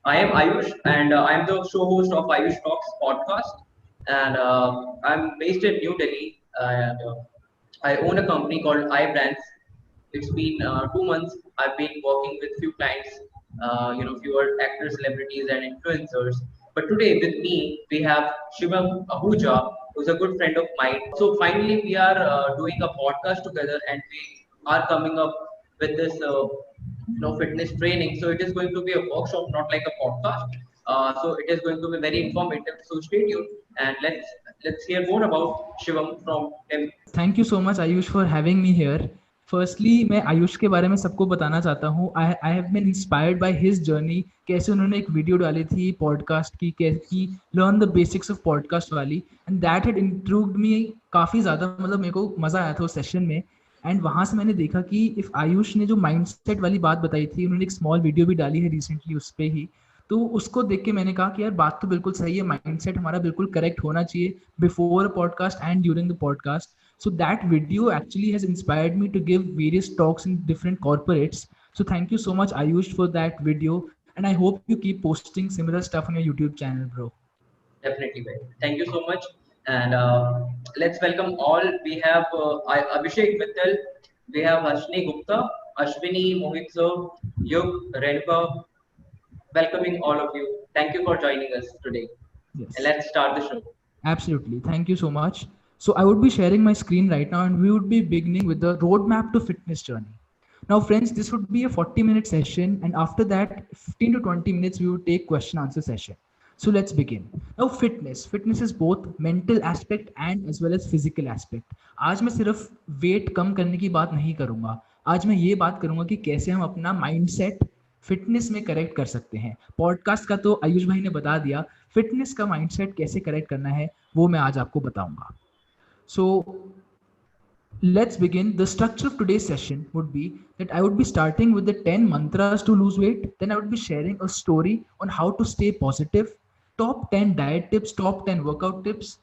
I am Ayush, and I am the show host of Ayush Talks podcast. And I'm based in New Delhi, and I own a company called iBrands. It's been 2 months. I've been working with few clients, fewer actors, celebrities, and influencers. But today with me we have Shivam Ahuja, who's a good friend of mine. So finally we are doing a podcast together, and we are coming up with this fitness training. So it is going to be a workshop, not like a podcast. So it is going to be very informative. So stay tuned and let's hear more about Shivam from him. Thank you so much Ayush for having me here. Firstly मैं आयुष के बारे में सबको बताना चाहता हूँ. I have been inspired by his journey. कैसे उन्होंने एक वीडियो डाली थी पॉडकास्ट की, कैसी learn the basics of podcast वाली, and that had intrigued me काफ़ी ज़्यादा. मतलब मेरे को मज़ा आया था उस सेशन में. एंड वहाँ से मैंने देखा कि इफ़ आयुष ने जो माइंडसेट वाली बात बताई थी, उन्होंने एक स्मॉल वीडियो भी डाली है रिसेंटली उस पर ही, तो उसको देख के मैंने कहा कि यार बात तो बिल्कुल सही है, माइंडसेट हमारा बिल्कुल करेक्ट होना चाहिए before a podcast and during the podcast. So that video actually has inspired me to give various talks in different corporates. So thank you so much Ayush for that video, and I hope you keep posting similar stuff on your YouTube channel, bro. Definitely, man. Thank you so much. And let's welcome all. We have Abhishek Mittal, we have Harshni Gupta, Ashwini, Mohit sir, Yug, Renpa. Welcoming all of you. Thank you for joining us today. Yes. And let's start the show. Absolutely. Thank you so much. So I would be sharing my screen right now, and we would be beginning with the roadmap to fitness journey. Now friends, this would be a 40-minute session, and after that 15 to 20 minutes we would take question answer session. So let's begin. Now fitness is both mental aspect and as well as physical aspect. आज मैं सिर्फ wait कम करने की बात नहीं करूंगा. आज मैं ये बात करूंगा कि कैसे हम अपना माइंडसेट फिटनेस में करेक्ट कर सकते हैं. पॉडकास्ट का तो आयुष भाई ने बता दिया, फिटनेस का माइंडसेट कैसे करेक्ट करना है वो मैं आज आपको बताऊंगा. So let's begin. The structure of today's session would be that I would be starting with the 10 mantras to lose weight. Then I would be sharing a story on how to stay positive, top 10 diet tips, top 10 workout tips,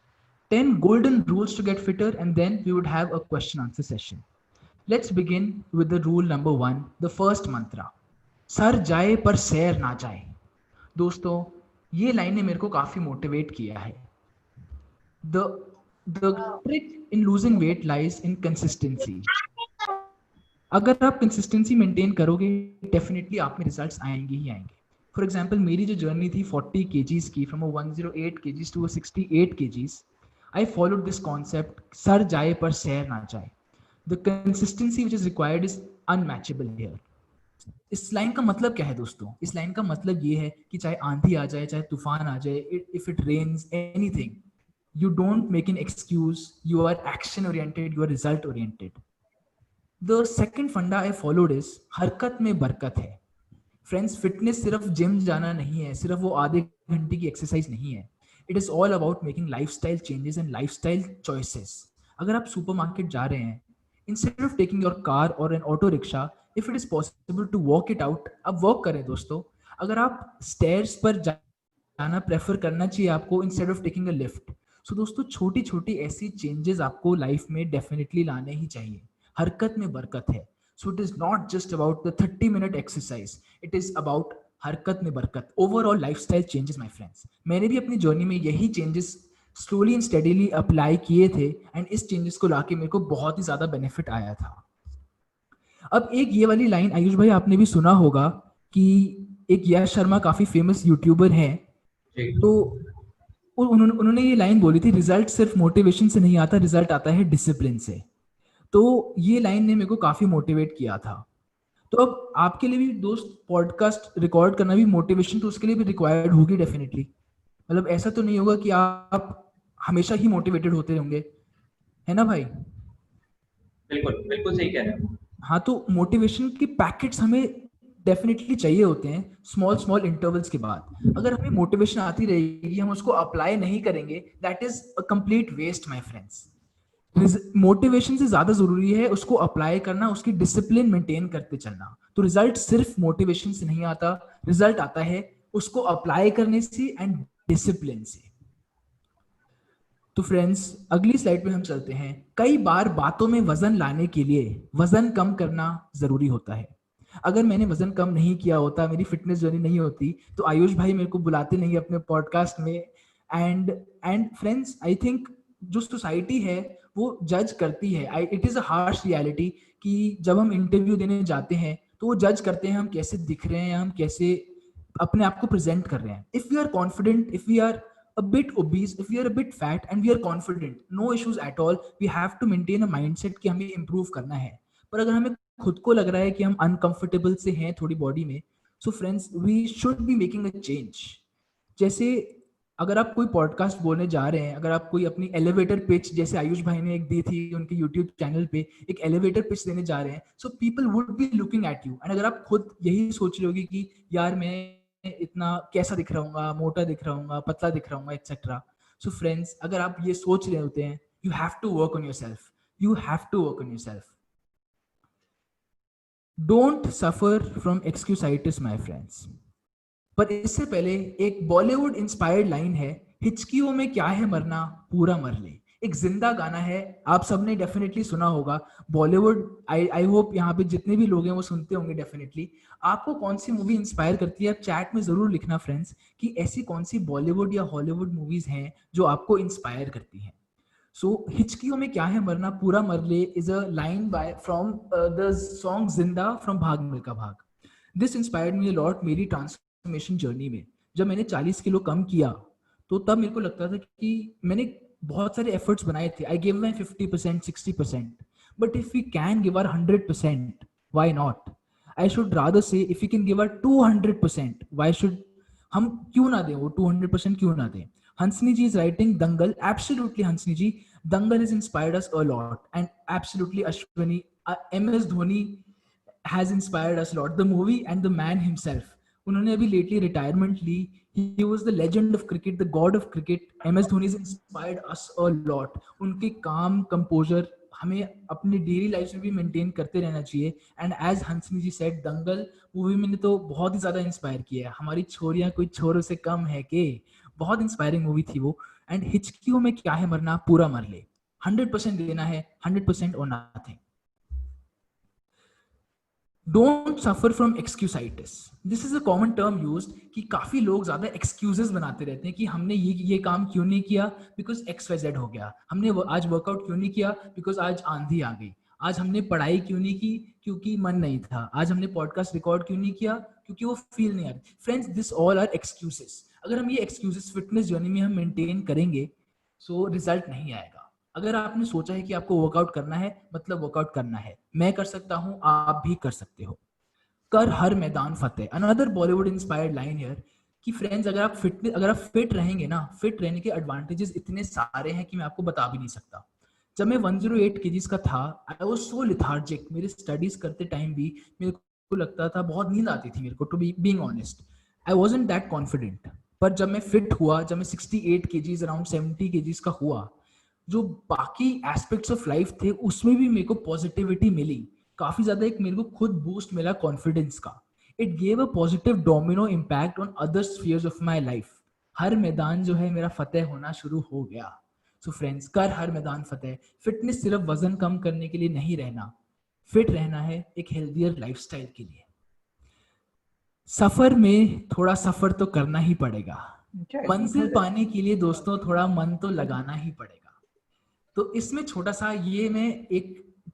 10 golden rules to get fitter, and then we would have a question answer session. Let's begin with the rule number 1, the first mantra. Sir जाए पर सैर ना जाए. दोस्तों ये line ने मेरे को काफी मोटिवेट किया है. The trick in losing weight lies in consistency. अगर आप कंसिस्टेंसी मेंटेन करोगे डेफिनेटली आप में रिजल्ट्स आएंगे ही आएंगे. फॉर एग्जांपल मेरी जो जर्नी थी 40 kgs की, from 108 kgs to 68 kgs, I followed this concept, sir जाए पर सैर ना जाए. The consistency which is required is unmatchable here. इस लाइन का मतलब क्या है दोस्तों? इस लाइन का मतलब ये है कि चाहे आंधी आ जाए, चाहे तूफान आ जाए, if it rains, anything, you don't make an excuse, you are action oriented, you are result oriented. The second funda I followed is हरकत में बरकत है. Friends, fitness सिर्फ जिम जाना नहीं है, सिर्फ वो आधे घंटे की एक्सरसाइज नहीं है. It is all about making lifestyle changes and lifestyle choices. अगर आप सुपरमार्केट जा रहे हैं, instead of taking your car or an auto rickshaw, if it is possible to walk it out, आप walk करें दोस्तों. अगर आप stairs पर जाना प्रेफर करना चाहिए आपको instead of taking a lift. So दोस्तों छोटी छोटी ऐसी चेंजेस आपको लाइफ में डेफिनेटली लाने ही चाहिए. हरकत में बरकत है. So it is not just about the 30-minute exercise, it is about हरकत में बरकत. Overall lifestyle changes my friends. मैंने भी अपनी जर्नी में यही changes slowly and steadily apply किए थे, एंड इस चेंजेस को लाके मेरे को बहुत ही ज्यादा बेनिफिट आया था. अब एक ये वाली लाइन आयुष भाई आपने भी सुना होगा कि एक यश शर्मा काफी फेमस यूट्यूबर हैं, तो उन्होंने ये लाइन बोली थी, रिजल्ट सिर्फ मोटिवेशन से नहीं आता, रिजल्ट आता है डिसिप्लिन से. तो ये लाइन ने मेरे को काफी मोटिवेट किया था. तो अब आपके लिए भी दोस्त पॉडकास्ट रिकॉर्ड करना भी मोटिवेशन तो उसके लिए भी रिक्वायर्ड होगी डेफिनेटली. मतलब ऐसा तो नहीं होगा कि आप हमेशा ही मोटिवेटेड होते होंगे, है ना भाई? बिल्कुल बिल्कुल सही कह रहे हैं. हाँ, तो मोटिवेशन के पैकेट्स हमें डेफिनेटली चाहिए होते हैं स्मॉल इंटरवल्स के बाद. अगर हमें मोटिवेशन आती रहेगी, हम उसको अप्लाई नहीं करेंगे, that is a complete waste my friends. Motivation से ज्यादा जरूरी है उसको अप्लाई करना, उसकी डिसिप्लिन मेंटेन करते चलना. तो रिजल्ट सिर्फ मोटिवेशन से नहीं आता, रिजल्ट आता है उसको अप्लाई करने से एंड डिसिप्लिन से. तो फ्रेंड्स अगली स्लाइड पे हम चलते हैं. कई बार बातों में वजन लाने के लिए वजन कम करना जरूरी होता है. अगर मैंने वजन कम नहीं किया होता, मेरी फिटनेस जर्नी नहीं होती, तो आयुष भाई मेरे को बुलाते नहीं अपने पॉडकास्ट में। एंड फ्रेंड्स, आई थिंक जो सोसाइटी है वो जज करती है, it is a harsh reality कि जब हम इंटरव्यू देने जाते हैं तो वो जज करते हैं हम कैसे दिख रहे हैं, हम कैसे अपने आप को प्रेजेंट कर रहे हैं. If we are confident, if we are a bit obese, if we are a bit fat and we are confident, no issues at all. We have to maintain a mindset कि हमें improve करना है. पर अगर हमें खुद को लग रहा है कि हम uncomfortable से हैं थोड़ी बॉडी में, so friends, we should be making a change. जैसे अगर आप कोई पॉडकास्ट बोलने जा रहे हैं, अगर आप कोई अपनी एलिवेटर पिच, जैसे आयुष भाई ने एक दी थी उनके यूट्यूब चैनल पे, एक एलिवेटर पिच देने जा रहे हैं, so people would be looking at you. And अगर आप खुद यही सोच रहे होगे कि यार मैं इतना कैसा दिख रहा हूँ, मोटा दिख रहा हूँ, पतला दिख रहा हूँ, एक्सेट्रा. सो फ्रेंड्स, अगर आप ये सोच रहे होते हैं, you have to work on yourself. You have to work on yourself. Don't suffer from excusitis my friends. पर इससे पहले एक बॉलीवुड इंस्पायर्ड लाइन है, हिचकियों में क्या है मरना, पूरा मर ले. एक जिंदा गाना है, आप सबने डेफिनेटली सुना होगा. बॉलीवुड, आई होप यहाँ पे जितने भी लोग हैं वो सुनते होंगे डेफिनेटली. आपको कौन सी मूवी इंस्पायर करती है, आप चैट में जरूर लिखना फ्रेंड्स कि ऐसी कौन सी बॉलीवुड या हॉलीवुड मूवीज हैं जो आपको इंस्पायर करती हैं. सो हिचकियों में क्या है मरना, पूरा मर ले is a line by from the song जिंदा फ्रॉम भाग मिल्खा भाग. This inspired me a lot मेरी ट्रांसफॉर्मेशन जर्नी में. जब मैंने 40 किलो कम किया तो तब मेरे को लगता था कि मैंने बहुत सारे एफर्ट्स बनाए थे. I give my 50%, 60%. But if we can give our 100%, why not? I should rather say if you can give our 200%, why should हम क्यों ना दें, वो 200% क्यों ना दें? Hansini ji is writing Dangal. Absolutely Hansini ji, Dangal is inspired us a lot. And absolutely Ashwini, MS Dhoni has inspired us a lot. The movie and the man himself. उन्होंने अभी लेटली रिटायरमेंट ली. He was the legend of cricket, the god of cricket. MS Dhoni has inspired us a lot. उनके काम, composer हमें अपनी daily life में भी maintain करते रहना चाहिए. And as Hansini ji said, Dangal movie मैंने तो बहुत ही ज्यादा इंस्पायर किया है. हमारी छोरियां कोई छोरों से कम है के, बहुत इंस्पायरिंग मूवी थी वो. एंड हिचकियों में क्या है मरना, पूरा मर ले. 100% देना है, 100% और nothing. Don't suffer from excusitis. This is a common term used कि काफी लोग ज्यादा excuses बनाते रहते हैं कि हमने ये काम क्यों नहीं किया, because XYZ हो गया. हमने आज वर्कआउट क्यों नहीं किया, because आज आंधी आ गई. आज हमने पढ़ाई क्यों नहीं की, क्योंकि मन नहीं था. आज हमने पॉडकास्ट रिकॉर्ड क्यों नहीं किया, क्योंकि वो फील नहीं आ रही. Friends, this all are excuses. अगर हम ये एक्सक्यूजेस फिटनेस जर्नी में हम मेंटेन करेंगे, सो रिजल्ट नहीं आएगा. अगर आपने सोचा है कि आपको वर्कआउट करना है, मतलब वर्कआउट करना है. मैं कर सकता हूं, आप भी कर सकते हो. कर हर मैदान फतेह. Another Bollywood inspired line here कि फ्रेंड्स, अगर आप फिट रहेंगे ना, फिट रहने के एडवांटेजेस इतने सारे हैं कि मैं आपको बता भी नहीं सकता. जब मैं 108 kgs का था, आई वाज सो लिथार्जिक. मेरे स्टडीज करते टाइम भी मेरे को लगता था, बहुत नींद आती थी मेरे को, to be being honest. I wasn't that confident. पर जब मैं फिट हुआ, जब मैं 68 kgs, अराउंड 70 kgs का हुआ, जो बाकी एस्पेक्ट्स ऑफ लाइफ थे उसमें भी मेरे को पॉजिटिविटी मिली काफी ज्यादा. एक मेरे को खुद बूस्ट मिला कॉन्फिडेंस का. It gave a positive domino impact on other spheres of my life. हर मैदान जो है मेरा फतेह होना शुरू हो गया. सो फ्रेंड्स, कर हर मैदान फतेह. फिटनेस सिर्फ वजन कम करने के लिए नहीं रहना, फिट रहना है एक हेल्दियर लाइफस्टाइल के लिए. सफर में थोड़ा सफर तो करना ही पड़ेगा. मंजिल पाने के लिए दोस्तों थोड़ा मन तो लगाना ही पड़ेगा. तो इसमें छोटा सा ये मैं एक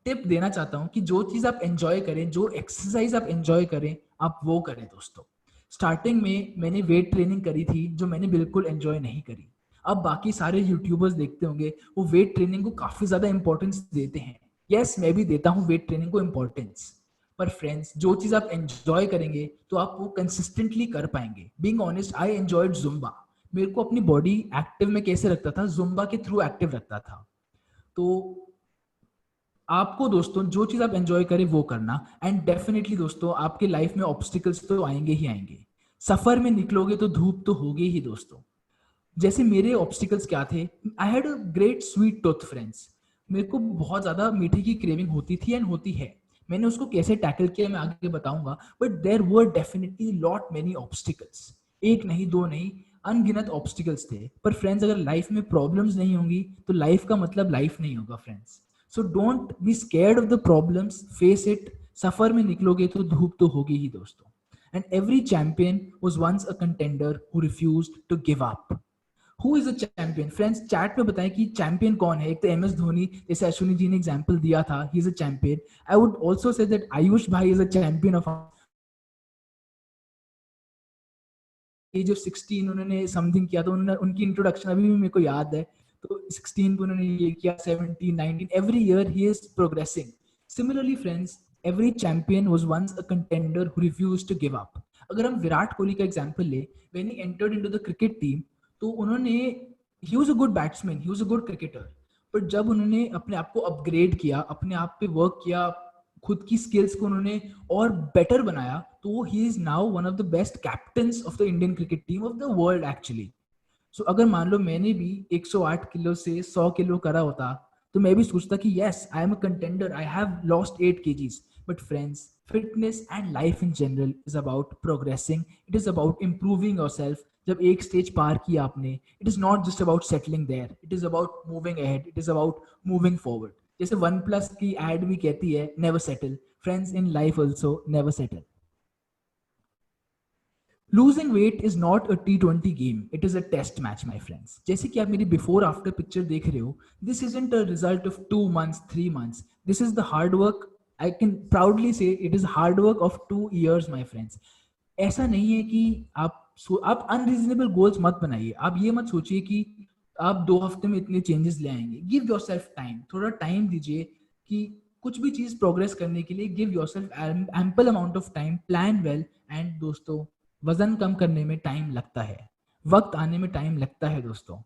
टिप देना चाहता हूं कि जो चीज आप एंजॉय करें, जो एक्सरसाइज आप एंजॉय करें, आप वो करें दोस्तों. स्टार्टिंग में मैंने वेट ट्रेनिंग करी थी जो मैंने बिल्कुल एंजॉय नहीं करी. अब बाकी सारे यूट्यूबर्स देखते होंगे, वो वेट ट्रेनिंग को काफी ज्यादा इंपॉर्टेंस देते हैं. यस, मैं भी देता हूँ वेट ट्रेनिंग को इंपॉर्टेंस. पर फ्रेंड्स, जो चीज आप एंजॉय करेंगे तो आप वो कंसिस्टेंटली कर पाएंगे. Being honest, I enjoyed Zumba. मेरे को अपनी बॉडी एक्टिव में कैसे रखता था, जुम्बा के थ्रू एक्टिव रखता था. तो आपको दोस्तों जो चीज आप एंजॉय करें वो करना. एंड डेफिनेटली दोस्तों, आपके लाइफ में ऑब्स्टिकल्स तो आएंगे ही आएंगे. सफर में निकलोगे तो धूप तो होगी ही दोस्तों. जैसे मेरे ऑब्स्टिकल्स क्या थे, I had a great sweet tooth friends. मेरे को बहुत ज्यादा मीठे की क्रेविंग होती थी एंड होती है. मैंने उसको कैसे टैकल किया मैं आगे बताऊंगा. But there were definitely lot many obstacles. एक नहीं, दो नहीं, अनगिनत ऑब्स्टिकल्स थे. पर फ्रेंड्स, अगर लाइफ में प्रॉब्लम्स नहीं होंगी तो लाइफ का मतलब लाइफ नहीं होगा friends. So don't be scared of the problems, face it, सफर में निकलोगे तो धूप तो होगी ही दोस्तों. And every champion was once a contender who refused to give up. Who is a champion friends, chat में बताएं कि चैंपियन कौन है. एक तो एम एस धोनी, जैसे अश्विनी जी ने एग्जांपल दिया था, he is a champion. I would also say that Ayush भाई is a champion of age of 16 उन्होंने समथिंग किया. तो उन्होंने, उनकी इंट्रोडक्शन अभी भी मेरे को याद है. तो 16 पे उन्होंने ये किया, 17, 19, every year he is progressing. Similarly friends, every champion was once a contender who refused to give up. अगर हम विराट कोहली का एग्जांपल ले, when he entered into the cricket team, तो उन्होंने, he was a good batsman, he was a good cricketer. But जब उन्होंने अपने आप को अपग्रेड किया, अपने आप पे वर्क किया, खुद की स्किल्स को उन्होंने और बेटर बनाया, तो he is now one of the best captains of the Indian cricket team of the world actually. So अगर मान लो मैंने भी 108 किलो से 100 किलो करा होता, तो मैं भी सोचता कि yes, I am a contender, I have lost 8 kgs. But friends, fitness and life in general is about progressing, it is about improving yourself. जब एक स्टेज पार किया आपने, it is not just about settling there, it is about moving ahead, it is about moving forward. जैसे one plus की ad भी कहती है, never settle. Friends, in life also never settle. Losing weight is not a T20 game, it is a test match my friends. जैसे कि आप मेरी before after picture देख रहे हो, this isn't a result of 2 months, 3 months. This is the hard work. I can proudly से it is hard work of 2 years my friends. ऐसा नहीं है कि आप अनरीजनेबल गोल्स मत बनाइए. आप ये मत सोचिए कि आप 2 हफ्ते में इतने चेंजेस ले आएंगे. गिव योर सेल्फ टाइम, थोड़ा टाइम दीजिए कि कुछ भी चीज प्रोग्रेस करने के लिए. Give your self ample amount of time, plan well. And दोस्तों, वजन कम करने में टाइम लगता है, वक्त आने में टाइम लगता है दोस्तों.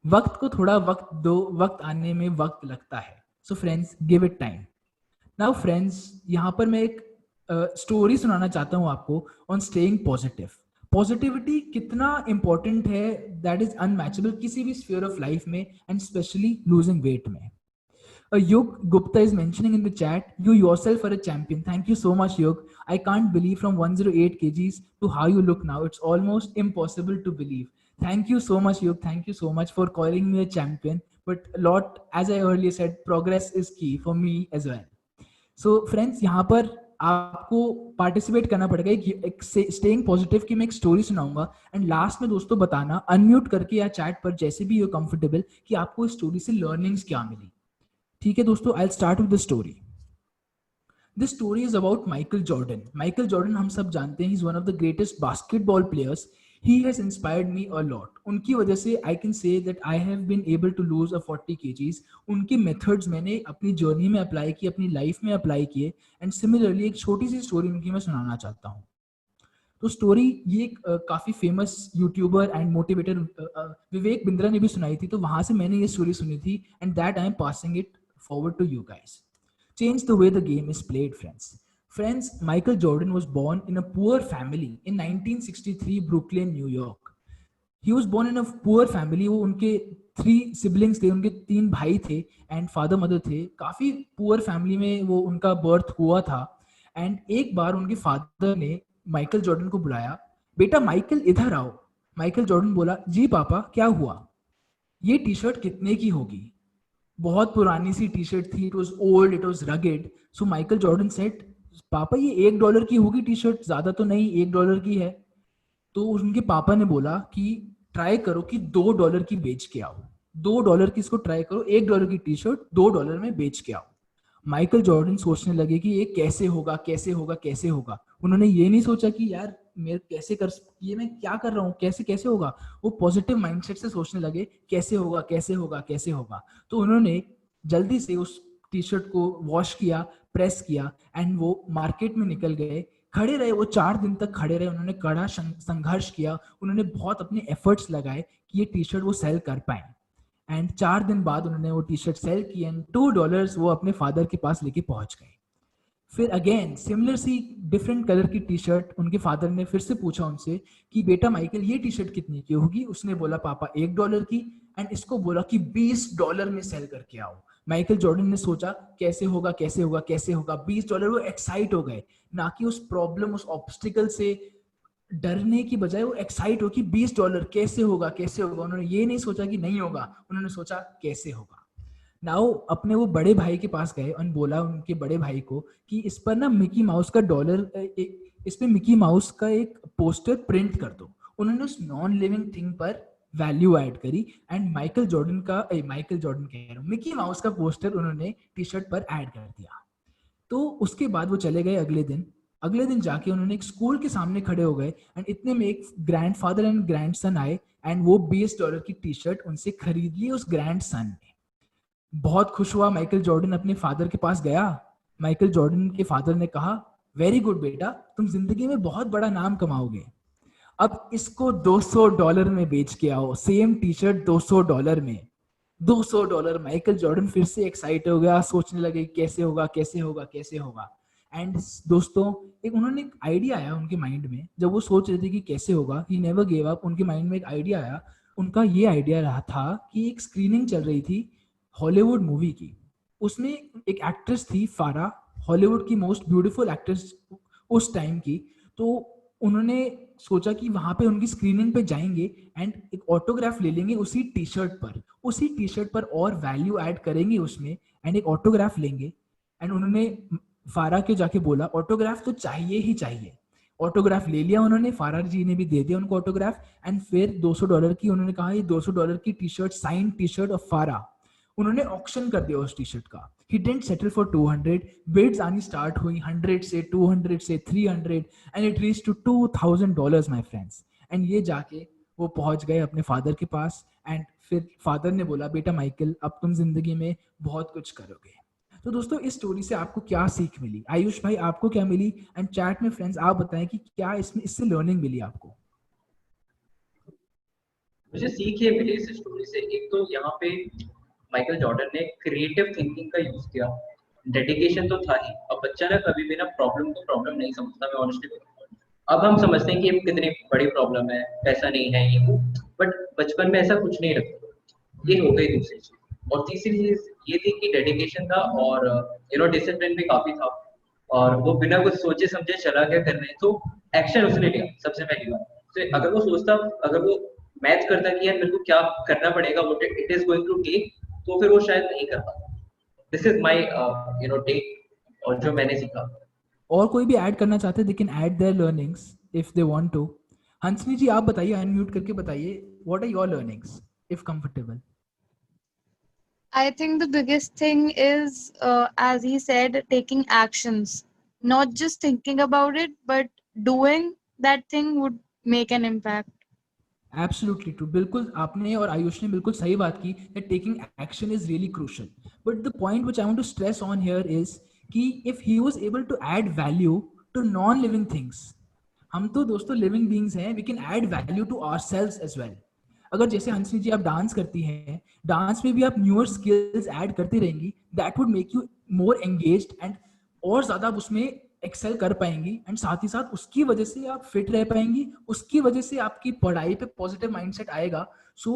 वक्त को थोड़ा वक्त दो, वक्त आने में वक्त लगता है. So friends, give it time. Now friends, यहाँ पर मैं एक स्टोरी सुनाना चाहता हूँ आपको ऑन स्टेइंग पॉजिटिव. पॉजिटिविटी कितना इंपॉर्टेंट है, दैट इज अनमैचेबल किसी भी स्फीयर ऑफ लाइफ में, एंड स्पेशली लूजिंग वेट में. Yug Gupta is mentioning in the chat, you yourself are a champion. Thank you so much, Yug. I can't believe from 108 kgs to how you look now. It's almost impossible to believe. Thank you so much, Yug. Thank you so much for calling me a champion. But a lot, as I earlier said, progress is key for me as well. So friends, यहाँ पर आपको participate करना पड़ेगा. एक staying positive की मैं एक story सुनाऊंगा, एंड लास्ट में दोस्तों बताना अनम्यूट करके या चैट पर जैसे भी यू कंफर्टेबल कि आपको इस स्टोरी से लर्निंग्स क्या मिली. ठीक है दोस्तों, I start with the story. This story is about Michael Jordan. Michael Jordan हम सब जानते हैं, he is one of the greatest basketball players. He has inspired me a lot. उनकी वजह से I can say that I have been able to lose a 40 kgs. उनके methods मैंने अपनी जर्नी में अप्लाई किए, अपनी लाइफ में अप्लाई किए. एंड सिमिलरली एक छोटी सी स्टोरी उनकी मैं सुनाना चाहता हूँ. तो स्टोरी ये काफी famous YouTuber and motivator Vivek Bindra ने भी सुनाई थी, तो वहां से मैंने ये स्टोरी सुनी थी, and that I am passing it forward to you guys. Change the way the game is played, friends. Friends, Michael Jordan was born in a poor family in 1963, Brooklyn, New York. He was born in a poor family. वो उनके 3 siblings थे, उनके 3 भाई थे, and father mother थे. काफी poor family में वो उनका बर्थ हुआ था. एंड एक बार उनके फादर ने माइकल जॉर्डन को बुलाया, बेटा माइकल इधर आओ. माइकल जॉर्डन बोला, जी पापा क्या हुआ. ये टी शर्ट कितने की होगी. बहुत पुरानी सी टी शर्ट थी, it was old, it was rugged. So Michael Jordan said, पापा ये $1 की होगी टी शर्ट, ज्यादा तो नहीं, $1 की है. तो उनके पापा ने बोला कि ट्राई करो कि $2 की बेच के आओ. $2 की इसको ट्राई करो, $1 की टी शर्ट $2 में बेच के आओ. माइकल जॉर्डन सोचने लगे कि ये कैसे होगा, कैसे होगा, कैसे होगा. उन्होंने ये नहीं सोचा कि यार मैं कैसे कर, ये मैं क्या कर रहा हूँ, कैसे कैसे होगा. वो पॉजिटिव माइंडसेट से सोचने लगे कैसे होगा, कैसे होगा, कैसे होगा. तो उन्होंने जल्दी से उस टी शर्ट को वॉश किया, प्रेस किया, एंड वो मार्केट में निकल गए. खड़े रहे, वो 4 दिन तक खड़े रहे. उन्होंने कड़ा संघर्ष किया, उन्होंने बहुत अपने एफर्ट्स लगाए कि ये टी शर्ट वो सेल कर पाए. एंड 4 दिन बाद उन्होंने वो टी शर्ट सेल की, एंड $2 वो अपने फादर के पास लेके पहुंच गए. फिर अगेन सिमिलर सी डिफरेंट कलर की टी शर्ट उनके फादर ने फिर से पूछा उनसे कि बेटा माइकल ये टी शर्ट कितनी की होगी. उसने बोला पापा $1 की. एंड इसको बोला कि $20 में सेल करके आओ. माइकल जॉर्डन ने सोचा कैसे होगा, कैसे होगा, कैसे होगा. $20. वो एक्साइट हो गए, ना कि उस प्रॉब्लम, उस ऑब्स्टिकल से डरने की बजाय वो एक्साइट हो कि $20 कैसे होगा, कैसे होगा. उन्होंने ये नहीं सोचा कि नहीं होगा, उन्होंने सोचा कैसे होगा. नाउ अपने वो बड़े भाई के पास गए और बोला उनके बड़े भाई को कि इस पर ना मिकी माउस का इस पे मिकी माउस का एक पोस्टर प्रिंट कर दो। उन्होंने उस नॉन लिविंग थिंग पर वैल्यू ऐड करी एंड माइकल जॉर्डन कह रहा हूँ, मिकी माउस का पोस्टर उन्होंने टी शर्ट पर ऐड कर दिया। तो उसके बाद वो चले गए अगले दिन जाके उन्होंने एक स्कूल के सामने खड़े हो गए एंड इतने में एक ग्रैंडफादर एंड ग्रैंडसन आए एंड वो $20 की टी शर्ट उनसे खरीद ली उस ग्रैंडसन ने। बहुत खुश हुआ माइकल जॉर्डन, अपने फादर के पास गया। माइकल जॉर्डन के फादर ने कहा, वेरी गुड बेटा, तुम जिंदगी में बहुत बड़ा नाम कमाओगे, अब इसको $200 में बेच के आओ, सेम टी शर्ट $200 में। $200। माइकल जॉर्डन फिर से एक्साइट हो गया, सोचने लगे कैसे होगा कैसे होगा कैसे होगा। एंड दोस्तों उन्होंने एक आइडिया आया उनके माइंड में, जब वो सोच रहे थे कि कैसे होगा, ही नेवर गिव अप, उनके माइंड में एक आइडिया आया। उनका ये आइडिया रहा था कि एक स्क्रीनिंग चल रही थी हॉलीवुड मूवी की, उसमें एक एक्ट्रेस थी फारा, हॉलीवुड की मोस्ट ब्यूटीफुल एक्ट्रेस उस टाइम की। तो उन्होंने सोचा कि वहां पे उनकी स्क्रीनिंग पे जाएंगे एंड एक ऑटोग्राफ ले लेंगे उसी टी शर्ट पर और वैल्यू ऐड करेंगे उसमें एंड एक ऑटोग्राफ लेंगे। एंड उन्होंने फारा के जाके बोला ऑटोग्राफ तो चाहिए ही चाहिए। ऑटोग्राफ ले लिया उन्होंने, फारा जी ने भी दे दिया उनको ऑटोग्राफ एंड फिर $200 की उन्होंने कहा ये $200 की T shirt, sign T shirt of Farrah, उन्होंने ऑक्शन कर दिया उस टी शर्ट का। He didn't settle for 200, bids आनी स्टार्ट हुई 100 से 200 से 300 and it reached to $2,000 my friends। And ये जाके वो पहुंच गए अपने फादर के पास एंड फिर फादर ने बोला बेटा माइकल अब तुम जिंदगी में बहुत कुछ करोगे। तो दोस्तों इस स्टोरी से आपको क्या सीख मिली? आयुष भाई आपको क्या मिली? एंड चैट में फ्रेंड्स आप बताएं कि क्या इससे लर्निंग मिली आपको? मुझे सीख ये मिली इस स्टोरी से, एक तो यहाँ पे माइकल जॉर्डन ने क्रिएटिव थिंकिंग का यूज किया, डेडिकेशन तो था ही। अब बच्चा ना कभी भी ना प्रॉब्लम को प्रॉब्लम नहीं समझता, मैं ऑनेस्टली। अब हम समझते हैं कि ये कितनी बड़ी प्रॉब्लम है, पैसा नहीं है ये वो, बट बचपन में ऐसा कुछ नहीं रखता। ये हो गई दूसरी चीज। और तीसरी चीज ये थी कि डेडिकेशन था और डिसिप्लिन भी काफी था, और वो बिना कुछ सोचे समझे चला गया करने, तो एक्शन उसने लिया सबसे पहली बार। तो अगर वो सोचता, अगर वो मैथ करता कि यार मेरे को क्या करना पड़ेगा, what it is going to take, तो फिर वो शायद नहीं कर पाता। दिस इज माय टेक और जो मैंने सीखा। और कोई भी ऐड करना चाहते हैं, they can add their learnings if they want to. Hansini ji आप बताइए, अनम्यूट करके बताइए, what are your learnings if comfortable? I think the biggest thing is, as he said, taking actions. Not just thinking about it, but doing that thing would make an impact. Absolutely true. बिल्कुल आपने और आयुष ने बिल्कुल सही बात की that taking action is really crucial. But the point which I want to stress on here is कि if he was able to add value to non-living things, हम तो दोस्तों लिविंग बीइंग्स हैं, we can add value to ourselves as well. अगर जैसे हंसनी जी आप dance करती हैं, डांस में भी आप न्यूअर स्किल्स ऐड करती रहेंगी, that would make you more engaged and और ज्यादा उसमें एक्सेल कर पाएंगी एंड साथ ही साथ उसकी वजह से आप फिट रह पाएंगी, उसकी वजह से आपकी पढ़ाई पे पॉजिटिव माइंडसेट आएगा। सो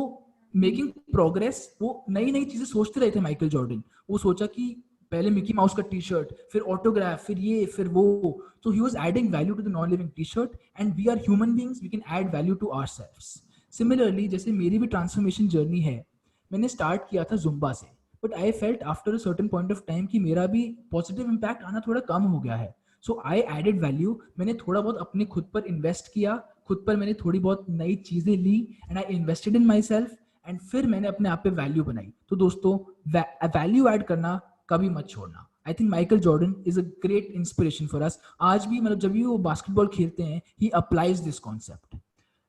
मेकिंग प्रोग्रेस, वो नई नई चीजें सोचते रहे थे माइकल जॉर्डन। वो सोचा कि पहले मिकी माउस का टी शर्ट, फिर ऑटोग्राफ, फिर ये फिर वो, तो he was adding value to the non living T shirt and we are human beings, we can add value to ourselves. Similarly जैसे मेरी भी ट्रांसफॉर्मेशन जर्नी है, मैंने स्टार्ट किया था जुम्बा से, but I felt after a certain point of time कि मेरा भी पॉजिटिव इम्पैक्ट आना थोड़ा कम हो गया है। सो आई एडेड वैल्यू, मैंने थोड़ा बहुत अपने खुद पर इन्वेस्ट किया, खुद पर मैंने थोड़ी बहुत नई चीजें ली and I invested in myself and फिर मैंने अपने आप पे वैल्यू बनाई। तो दोस्तों वैल्यू ऐड करना कभी मत छोड़ना। I think Michael Jordan is a great inspiration for us. आज भी मतलब जब भी वो बास्केटबॉल खेलते हैं, he applies this concept.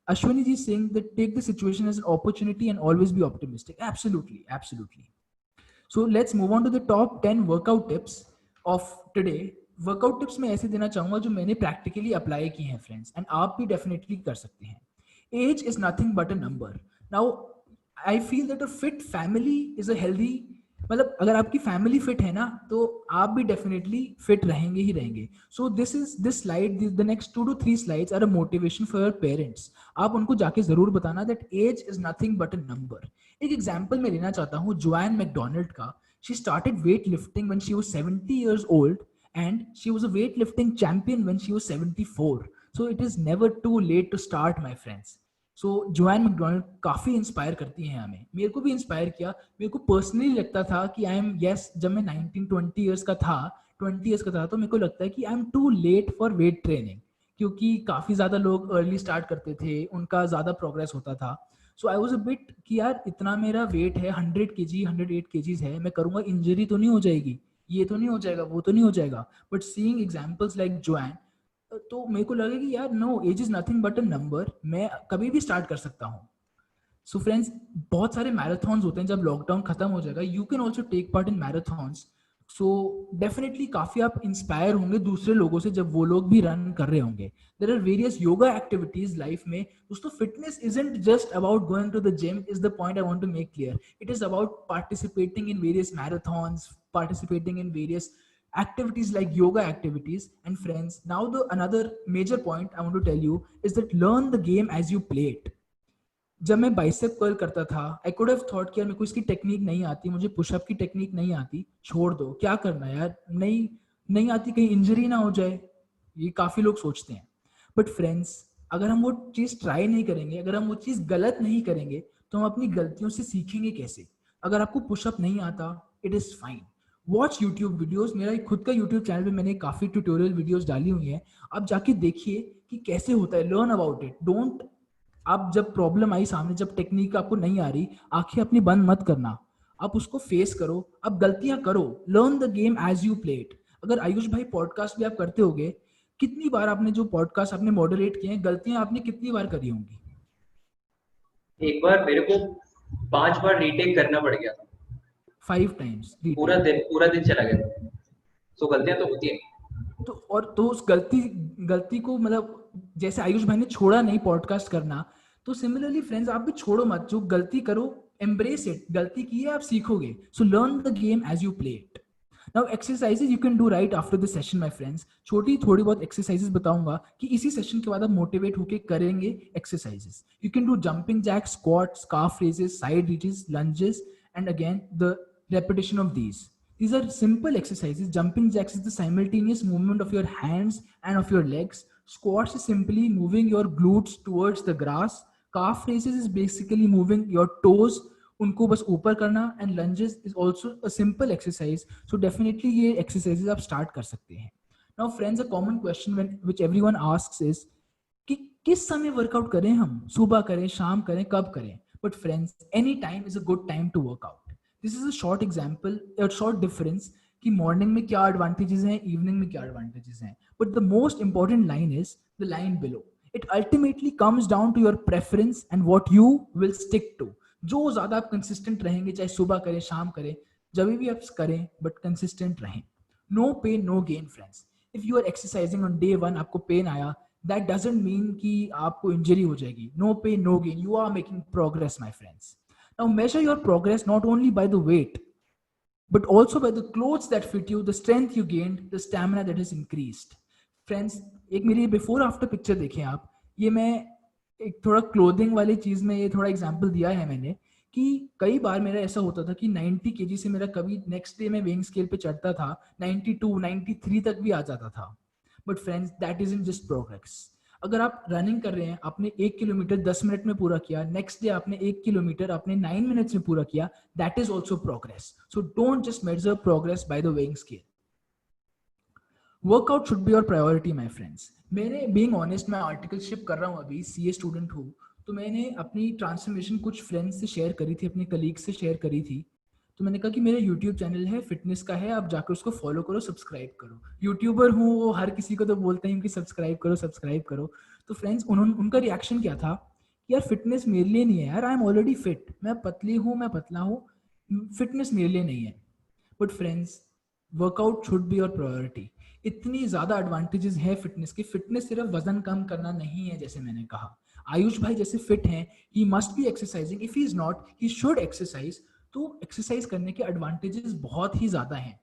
Ashwini ji saying that take the situation as an opportunity and always be optimistic. Absolutely, absolutely. So let's move on to the top 10 workout tips of today. Workout tips मैं ऐसे देना चाहूंगा जो मैंने practically apply की हैं friends, and आप भी definitely कर सकते हैं. Age is nothing but a number. Now, I feel that a fit family is a healthy, मतलब अगर आपकी फैमिली फिट है ना तो आप भी डेफिनेटली फिट रहेंगे ही रहेंगे। So this slide, the next 2 to 3 slides are a motivation for your parents. आप उनको जाके जरूर बताना that age is nothing but a number. एक एग्जांपल मैं लेना चाहता हूँ जोआन मैकडोनाल्ड का। She started weight lifting when she was 70 years old and she was a weightlifting champion when she was 74. So it is never too late to start, my friends. So Joan McDonald काफ़ी inspire करती हैं हमें, मेरे को भी inspire किया। मेरे को पर्सनली लगता था कि आई एम यस, जब मैं 19-20 ईयर्स का था, 20 ईयर्स का था, तो मेरे को लगता है कि I am too late for weight training, क्योंकि काफ़ी ज़्यादा लोग अर्ली स्टार्ट करते थे, उनका ज़्यादा प्रोग्रेस होता था। सो आई वॉज अ बिट कि यार इतना मेरा वेट है, 100 kg 108 kgs है, मैं करूँगा इंजरी तो नहीं हो जाएगी, ये तो नहीं हो जाएगा, वो तो नहीं हो जाएगा। But seeing examples like Joan, तो मेरे को लगा कि यार no, age is nothing but a number, मैं कभी भी स्टार्ट कर सकता हूँ। सो फ्रेंड्स, बहुत सारे मैराथन्स होते हैं, जब लॉकडाउन खत्म हो जाएगा you can also take part in marathons. So definitely काफ़ी आप इंस्पायर होंगे दूसरे लोगों से जब वो लोग भी रन कर रहे होंगे। There are various yoga activities life में। दोस्तों, fitness isn't just about going to the gym, is the point I want to make clear. It is about participating in various marathons, participating in various activities like yoga activities. And friends, now the another major point I want to tell you is that learn the game as you play it. जब मैं bicep curl करता था, I could have thought कि यार मेरे को इसकी technique नहीं आती, मुझे पुशअप की टेक्निक नहीं आती, छोड़ दो, क्या करना यार, नहीं आती, कहीं इंजरी ना हो जाए, ये काफ़ी लोग सोचते हैं। बट फ्रेंड्स, अगर हम वो चीज़ ट्राई नहीं करेंगे, अगर हम वो चीज़ गलत नहीं करेंगे, तो हम अपनी गलतियों से सीखेंगे कैसे? अगर आपको पुशअप नहीं आता, it is fine, watch YouTube videos. मेरा खुद का यूट्यूब चैनल पे मैंने काफ़ी ट्यूटोरियल वीडियोस डाली हुई हैं, आप जाके देखिए कि कैसे होता है, लर्न अबाउट इट। डोंट, आप जब प्रॉब्लम आई सामने, जब टेक्निक आपको नहीं आ रही, आंखें अपनी बंद मत करना, आप उसको फेस करो, आप गलतियां करो, learn the game as you play it. अगर आयुष भाई पॉडकास्ट भी आप करते होगे, कितनी बार आपने जो पॉडकास्ट आपने मॉडरेट किए हैं, गलतियां आपने कितनी बार करी होंगी? एक बार मेरे को 5 बार रीटेक करना पड़ गया था, 5 times पूरा दिन चला गया। सो गलतियां तो होती हैं। तो उस गलती को, मतलब जैसे आयुष भाई ने छोड़ा नहीं पॉडकास्ट करना, तो सिमिलरली फ्रेंड्स, आप भी छोड़ो मत, जो गलती करो एम्ब्रेस इट, गलती की है आप सीखोगे। So learn the game as you play it. Now exercises you can do right after the session my friends. थोड़ी बहुत एक्सरसाइजेज बताऊंगा कि इसी सेशन के बाद आप मोटिवेट होकर करेंगे exercises. You can do jumping jack, squats, calf raises, side reaches, lunges, and again the repetition of these. These are simple exercises. Jumping jacks is the simultaneous movement of your hands and of your legs. Squats is simply moving your glutes towards the grass. Calf raises is basically moving your toes, उनको बस ऊपर करना. And lunges is also a simple exercise. So definitely ये exercises आप start कर सकते हैं. Now friends, a common question which everyone asks is कि किस समय वर्कआउट करें हम? सुबह करें, शाम करें, कब करें? But friends, any time is a good time to work out. This is a short example, short difference कि मॉर्निंग में क्या एडवांटेजेस हैं, इवनिंग में क्या एडवांटेजेस हैं. But the most important line is the line below. It ultimately comes down to your preference and what you will stick to. जो ज्यादा आप कंसिस्टेंट रहेंगे, चाहे सुबह करें, शाम करें, जब भी आप करें, बट कंसिस्टेंट रहें. No pain no gain friends. If you are exercising on day 1, आपको पेन आया, दैट डजंट मीन कि आपको इंजरी हो जाएगी. No pain no gain, you are making progress my friends. Now measure your progress not only by the weight, but also by the clothes that fit you, the strength you gained, the stamina that has increased. Friends, एक मेरी before after picture देखें आप. ये मैं एक थोड़ा clothing वाली चीज में ये थोड़ा एग्जांपल दिया है मैंने, कि कई बार मेरा ऐसा होता था कि 90 kg से मेरा कभी नेक्स्ट डे में वेइंग स्केल पे चढ़ता था, 92, 93 तक भी आ जाता था. But friends, that isn't just progress. अगर आप रनिंग कर रहे हैं, आपने 1 किलोमीटर 10 मिनट में पूरा किया, नेक्स्ट डे आपने 1 किलोमीटर आपने 9 मिनट्स में पूरा किया, that is also progress. So don't just measure progress by the weighing scale. Workout should be your priority my friends. मैंने, बीइंग ऑनेस्ट, मैं आर्टिकलशिप कर रहा हूँ अभी, सीए स्टूडेंट हूँ, तो मैंने अपनी ट्रांसफॉर्मेशन कुछ फ्रेंड्स से शेयर करी थी, अपने कलीग से शेयर करी थी. तो मैंने कहा कि मेरा यूट्यूब चैनल है, फिटनेस का है, आप जाकर उसको फॉलो करो, सब्सक्राइब करो. यूट्यूबर हूँ, वो हर किसी को तो बोलते हैं कि सब्सक्राइब करो सब्सक्राइब करो. तो फ्रेंड्स, उनका रिएक्शन क्या था कि यार फिटनेस मेरे लिए नहीं है यार, आई एम ऑलरेडी फिट, मैं पतली हूँ, मैं पतला हूँ, फिटनेस मेरे लिए नहीं है. But friends, workout should be your priority. इतनी ज्यादा एडवांटेजेस है फिटनेस के. फिटनेस सिर्फ वजन कम करना नहीं है, जैसे मैंने कहा. आयुष भाई जैसे फिट हैं, he must be exercising. If he is not, he should exercise. तो एक्सरसाइज करने के एडवांटेजेस बहुत ही ज्यादा हैं.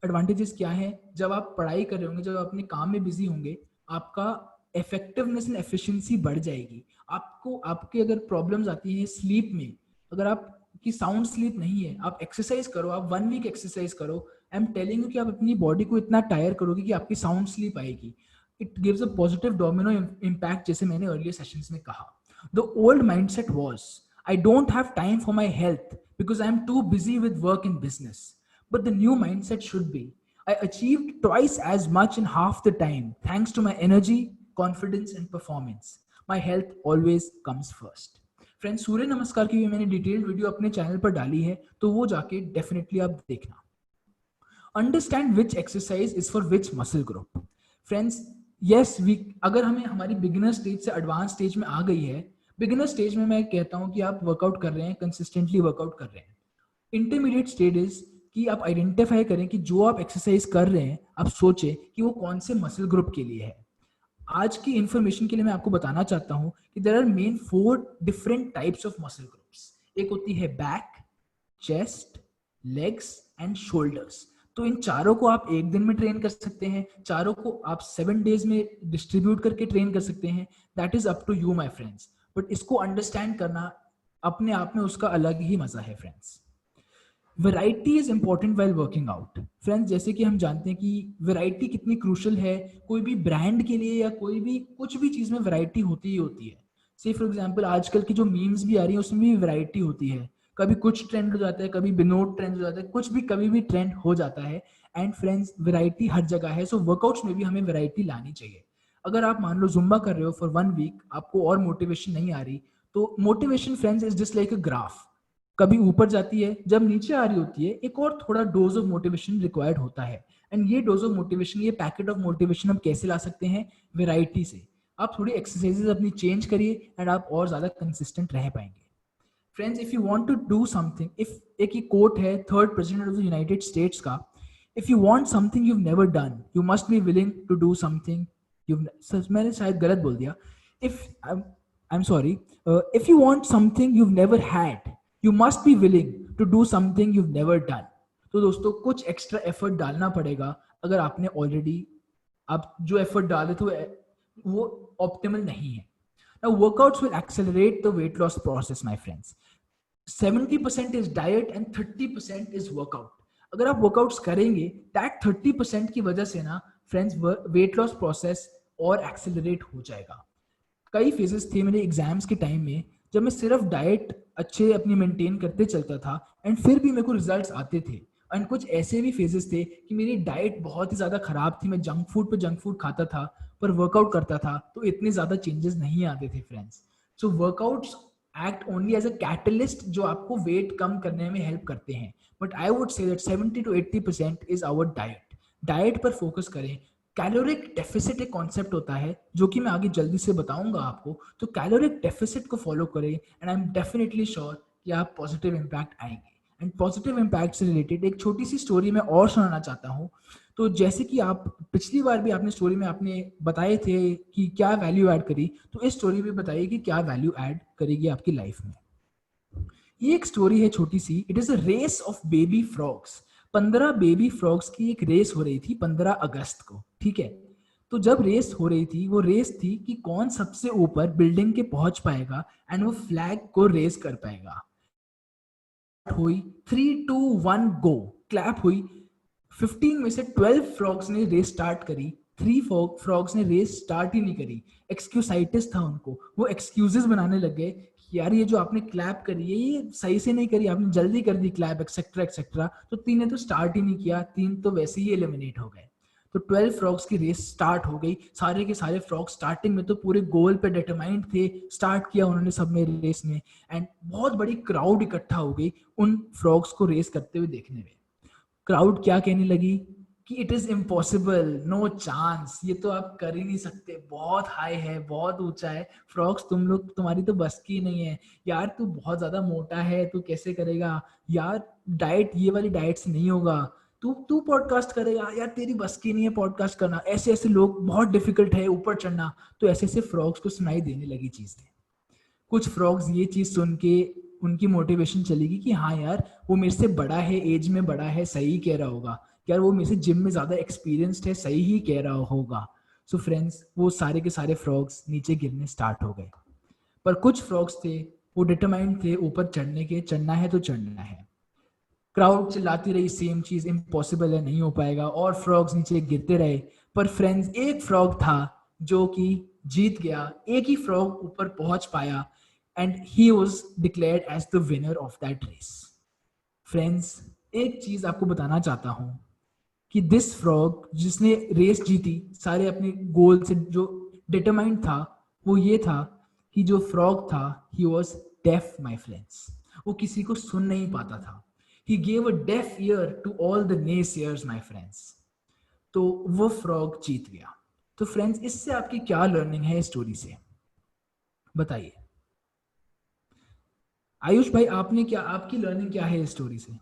एडवांटेजेस क्या है? जब आप पढ़ाई कर रहे होंगे, जब आप अपने काम में बिजी होंगे, आपका इफेक्टिवनेस एंड एफिशिएंसी बढ़ जाएगी. आपको, आपके अगर प्रॉब्लम्स आती है स्लीप में, अगर आपकी साउंड स्लीप नहीं है, आप एक्सरसाइज करो, आप 1 वीक एक्सरसाइज करो, आई एम टेलिंग यू कि आप अपनी बॉडी को इतना टायर करोगे कि आपकी साउंड स्लीप आएगी. It gives a positive domino impact, जैसे मैंने अर्लियर सेशंस में कहा. The old mindset was, I don't have time for my health because I'm too busy with work and business. But the new mindset should be, I achieved twice as much in half the time thanks to my energy, confidence, and performance. My health always comes first. Friends, surya namaskar की भी मैंने detailed video अपने channel पर डाली है, तो वो जाके डेफिनेटली आप देखना. Understand which exercise is for which muscle group. Friends, yes, अगर हमें हमारी बिगिनर स्टेज से एडवांस स्टेज में आ गई है, बिगिनर स्टेज में मैं कहता हूं कि आप वर्कआउट कर रहे हैं, कंसिस्टेंटली वर्कआउट कर रहे हैं. इंटरमीडिएट स्टेज इज कि आप आइडेंटिफाई करें कि जो आप एक्सरसाइज कर रहे हैं, आप सोचें कि वो कौन से मसल ग्रुप के लिए है. आज की इंफॉर्मेशन के लिए मैं आपको बताना चाहता हूं कि there are main 4 different types of muscle groups. एक होती है back, chest, legs and shoulders. तो इन चारों को आप एक दिन में ट्रेन कर सकते हैं, चारों को आप 7 डेज में डिस्ट्रीब्यूट करके ट्रेन कर सकते हैं. That is up to you my friends. But इसको अंडरस्टैंड करना अपने आप में उसका अलग ही मजा है friends. Variety is important while working out. Friends, जैसे कि हम जानते हैं कि वैरायटी कितनी क्रूशल है. कोई भी ब्रांड के लिए या कोई भी कुछ भी चीज में वैरायटी होती ही होती है. से फॉर एग्जांपल आजकल की जो मीम्स भी आ रही है उसमें भी वैरायटी होती है. कभी कुछ ट्रेंड हो जाता है, कभी बिनोट ट्रेंड हो जाता है, कुछ भी कभी भी ट्रेंड हो जाता है. एंड फ्रेंड्स, वैरायटी हर जगह है. सो वर्कआउट्स में भी हमें वैरायटी लानी चाहिए. अगर आप मान लो जुम्बा कर रहे हो फॉर 1 वीक, आपको और मोटिवेशन नहीं आ रही, तो motivation friends is just like a graph. कभी ऊपर जाती है, जब नीचे आ रही होती है, एक और थोड़ा डोज ऑफ मोटिवेशन रिक्वायर्ड होता है. एंड ये डोज ऑफ मोटिवेशन, ये पैकेट ऑफ मोटिवेशन हम कैसे ला सकते हैं? वैरायटी से. आप थोड़ी एक्सरसाइजेज अपनी चेंज करिए एंड आप और ज्यादा कंसिस्टेंट रह पाएंगे. Friends, if you want to do something, if एक ही कोट है 3rd president of the United States का, if you want something you have never done, you must be willing to do something मैंने शायद गलत बोल दिया. If I am sorry, if you want something you have never had, you must be willing to do something you've never done. तो दोस्तों, कुछ extra effort डालना पड़ेगा. अगर आपने ऑलरेडी आप जो एफर्ट डाले थे वो ऑप्टिमल नहीं है. Now workouts will accelerate the weight loss process, my friends. 70% is diet and 30% is workout. अगर आप वर्कआउट्स करेंगे, that 30% की वजह से ना फ्रेंड्स वेट लॉस प्रोसेस और एक्सेलरेट हो जाएगा. कई फेजेस थे मेरे एग्जाम्स के टाइम में जब मैं सिर्फ डाइट अच्छे अपनी मेंटेन करते चलता था एंड फिर भी मेरे को रिजल्ट्स आते थे. एंड कुछ ऐसे भी फेजेस थे कि मेरी डाइट बहुत ही ज्यादा खराब थी, मैं जंक फूड खाता था, पर वर्कआउट करता था तो इतने ज्यादा चेंजेस नहीं आते थे friends. So workouts act only as a catalyst जो आपको वेट कम करने में हेल्प करते हैं. But I would say that 70 to 80% is our diet. Diet पर फोकस करें. कैलोरिक डेफिसिट एक कॉन्सेप्ट होता है जो कि मैं आगे जल्दी से बताऊंगा आपको. तो कैलोरिक डेफिसिट को फॉलो करें and I am definitely sure कि आप पॉजिटिव इम्पैक्ट आएंगे. एंड पॉजिटिव इम्पैक्ट से रिलेटेड एक छोटी सी स्टोरी मैं और सुनाना चाहता हूँ. तो जैसे कि आप पिछली बार भी आपने स्टोरी में आपने बताए थे कि क्या वैल्यू ऐड करी, तो इस स्टोरी में बताइए कि क्या वैल्यू ऐड करेगी आपकी लाइफ में. ये एक स्टोरी है छोटी सी. It is a race of baby frogs. 15 baby frogs की एक रेस हो रही थी 15 अगस्त को. ठीक है, तो जब रेस हो रही थी, वो रेस थी कि कौन सबसे ऊपर बिल्डिंग के पहुंच पाएगा एंड वो फ्लैग को रेस कर पाएगा. हुई 3, 2, 1 गो. क्लैप हुई. 15 में से 12 फ्रॉग्स ने रेस स्टार्ट करी. 3 फ्रॉग्स ने रेस स्टार्ट ही नहीं करी. एक्सक्यूसाइटिस था उनको. वो एक्सक्यूजेस बनाने लग गए कि यार ये जो आपने क्लैप करी है ये सही से नहीं करी, आपने जल्दी कर दी क्लैप, एक्सेट्रा एक्सेट्रा. तो 3 ने तो स्टार्ट ही नहीं किया, 3 तो वैसे ही एलिमिनेट हो गए. तो 12 फ्रॉग्स की रेस स्टार्ट हो गई. सारे के सारे फ्रॉग्स स्टार्टिंग में तो पूरे गोल पे डिटरमाइंड थे. स्टार्ट किया उन्होंने सबने रेस में एंड बहुत बड़ी क्राउड इकट्ठा हो गई उन फ्रॉग्स को रेस करते हुए देखने में. क्राउड क्या कहने लगी कि it is impossible, no chance, ये तो आप कर ही नहीं सकते, बहुत हाई है, बहुत ऊंचा है, फ्रॉग्स तुम लोग तुम्हारी तो बस की नहीं है, यार तू बहुत ज्यादा मोटा है, तू कैसे करेगा, यार डाइट ये वाली डाइट से नहीं होगा, तू पॉडकास्ट करेगा, यार तेरी बस की नहीं है पॉडकास्ट करना, ऐसे ऐसे लोग, बहुत डिफिकल्ट है ऊपर चढ़ना. तो ऐसे ऐसे फ्रॉग्स को सुनाई देने लगी चीजें. कुछ फ्रॉग्स ये चीज सुन के उनकी मोटिवेशन चलेगी कि हाँ यार वो मेरे से बड़ा है, एज में बड़ा है, सही कह रहा होगा, यार वो मेरे से जिम में ज्यादा एक्सपीरियंस्ड है, सही ही कह रहा होगा. सो फ्रेंड्स, वो सारे के सारे फ्रॉग्स नीचे गिरने स्टार्ट हो गए. पर कुछ फ्रॉग्स थे वो डिटरमाइंड थे ऊपर चढ़ने के, चढ़ना है तो चढ़ना है. क्राउड चिल्लाती रही सेम चीज, इम्पॉसिबल है, नहीं हो पाएगा, और फ्रॉग्स नीचे गिरते रहे. पर फ्रेंड्स, एक फ्रॉग था जो कि जीत गया, एक ही फ्रॉग ऊपर पहुंच पाया, and he was declared as the winner of that race. Friends, एक चीज आपको बताना चाहता हूं कि दिस फ्रॉग जिसने रेस जीती, सारे अपने गोल से जो डिटरमाइंड था वो ये था कि जो फ्रॉग था he was deaf my friends. वो किसी को सुन नहीं पाता था. He gave a deaf ear to all the naysayers my friends. तो वो फ्रॉग जीत गया. तो फ्रेंड्स, इससे आपकी क्या लर्निंग है स्टोरी से, बताइए. आयुष भाई, आपने क्या, आपकी लर्निंग क्या है स्टोरी से?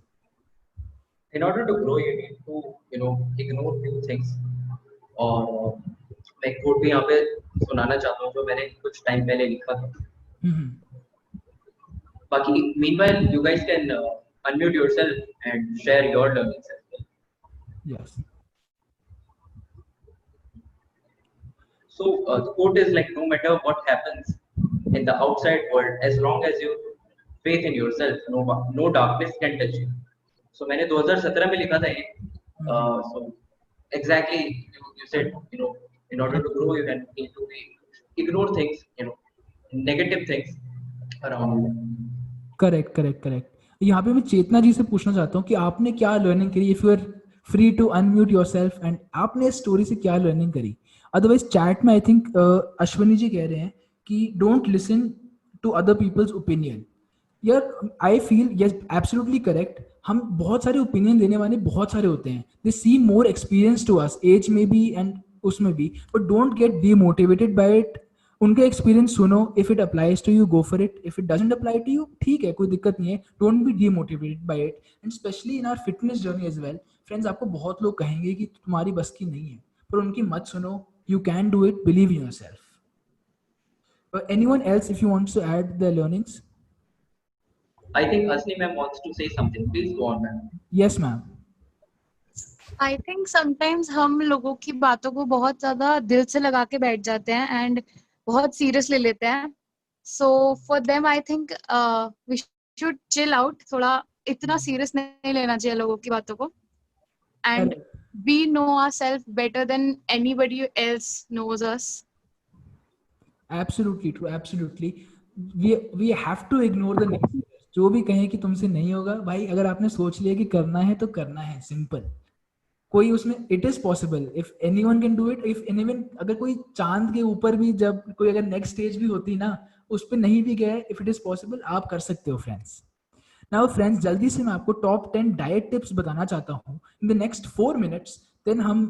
In order to grow, you need to, ignore few things. और मैं एक कोट भी यहाँ पे सुनाना चाहता हूँ जो मैंने कुछ टाइम पहले लिखा था. बाकी meanwhile you guys can unmute yourself and share your learnings as well. Yes. So the quote is like, no matter what happens in the outside world, as long as you faith in yourself, no darkness can touch you. So मैंने 2017 में लिखा था ये. So exactly you said, in order to grow you need to ignore things, negative things around you. Correct. यहाँ पे मैं चेतना जी से पूछना चाहता हूँ कि आपने क्या लर्निंग करी. If you are free to unmute yourself, and आपने इस स्टोरी से क्या लर्निंग करी. अदरवाइज चैट में आई थिंक अश्विनी जी कह रहे हैं कि don't listen to other people's opinion. यार I feel yes absolutely correct. हम बहुत सारे ओपिनियन देने वाले बहुत सारे होते हैं. They seem more experience to us, age में भी एंड उसमें भी, but don't get demotivated by it. उनका एक्सपीरियंस सुनो. If it applies to you, go for it. If it doesn't apply to you, ठीक है, कोई दिक्कत नहीं है. Don't be demotivated by it. And specially in our fitness journey as well. Friends, आपको बहुत लोग कहेंगे कि तुम्हारी बस की नहीं है, पर उनकी मत सुनो. You can do it. Believe in yourself. Anyone else if you wants to add the learnings? I think Asni ma'am wants to say something. Please go on, ma'am. Yes, ma'am. I think sometimes हम लोगों की बातों को बहुत ज्यादा दिल से लगा के बैठ जाते हैं एंड बहुत सीरियस ले लेते हैं. So for them I think we should chill out. थोड़ा इतना सीरियस नहीं लेना चाहिए लोगों की बातों को. And we know ourselves better than anybody else knows us. Absolutely true. Absolutely. We have to ignore the naysayers. जो भी कहें कि तुमसे नहीं होगा, भाई अगर आपने सोच लिया कि करना है तो करना है. सिंपल. कोई उसमें it is possible. If anyone can do it. If anyone, अगर कोई चांद के ऊपर भी, जब कोई अगर नेक्स्ट स्टेज भी होती ना, उस पर नहीं भी गया, इफ इट इज पॉसिबल, आप कर सकते हो फ्रेंड्स. नाउ फ्रेंड्स, जल्दी से मैं आपको टॉप 10 डाइट टिप्स बताना चाहता हूँ in the next 4 minutes. Then हम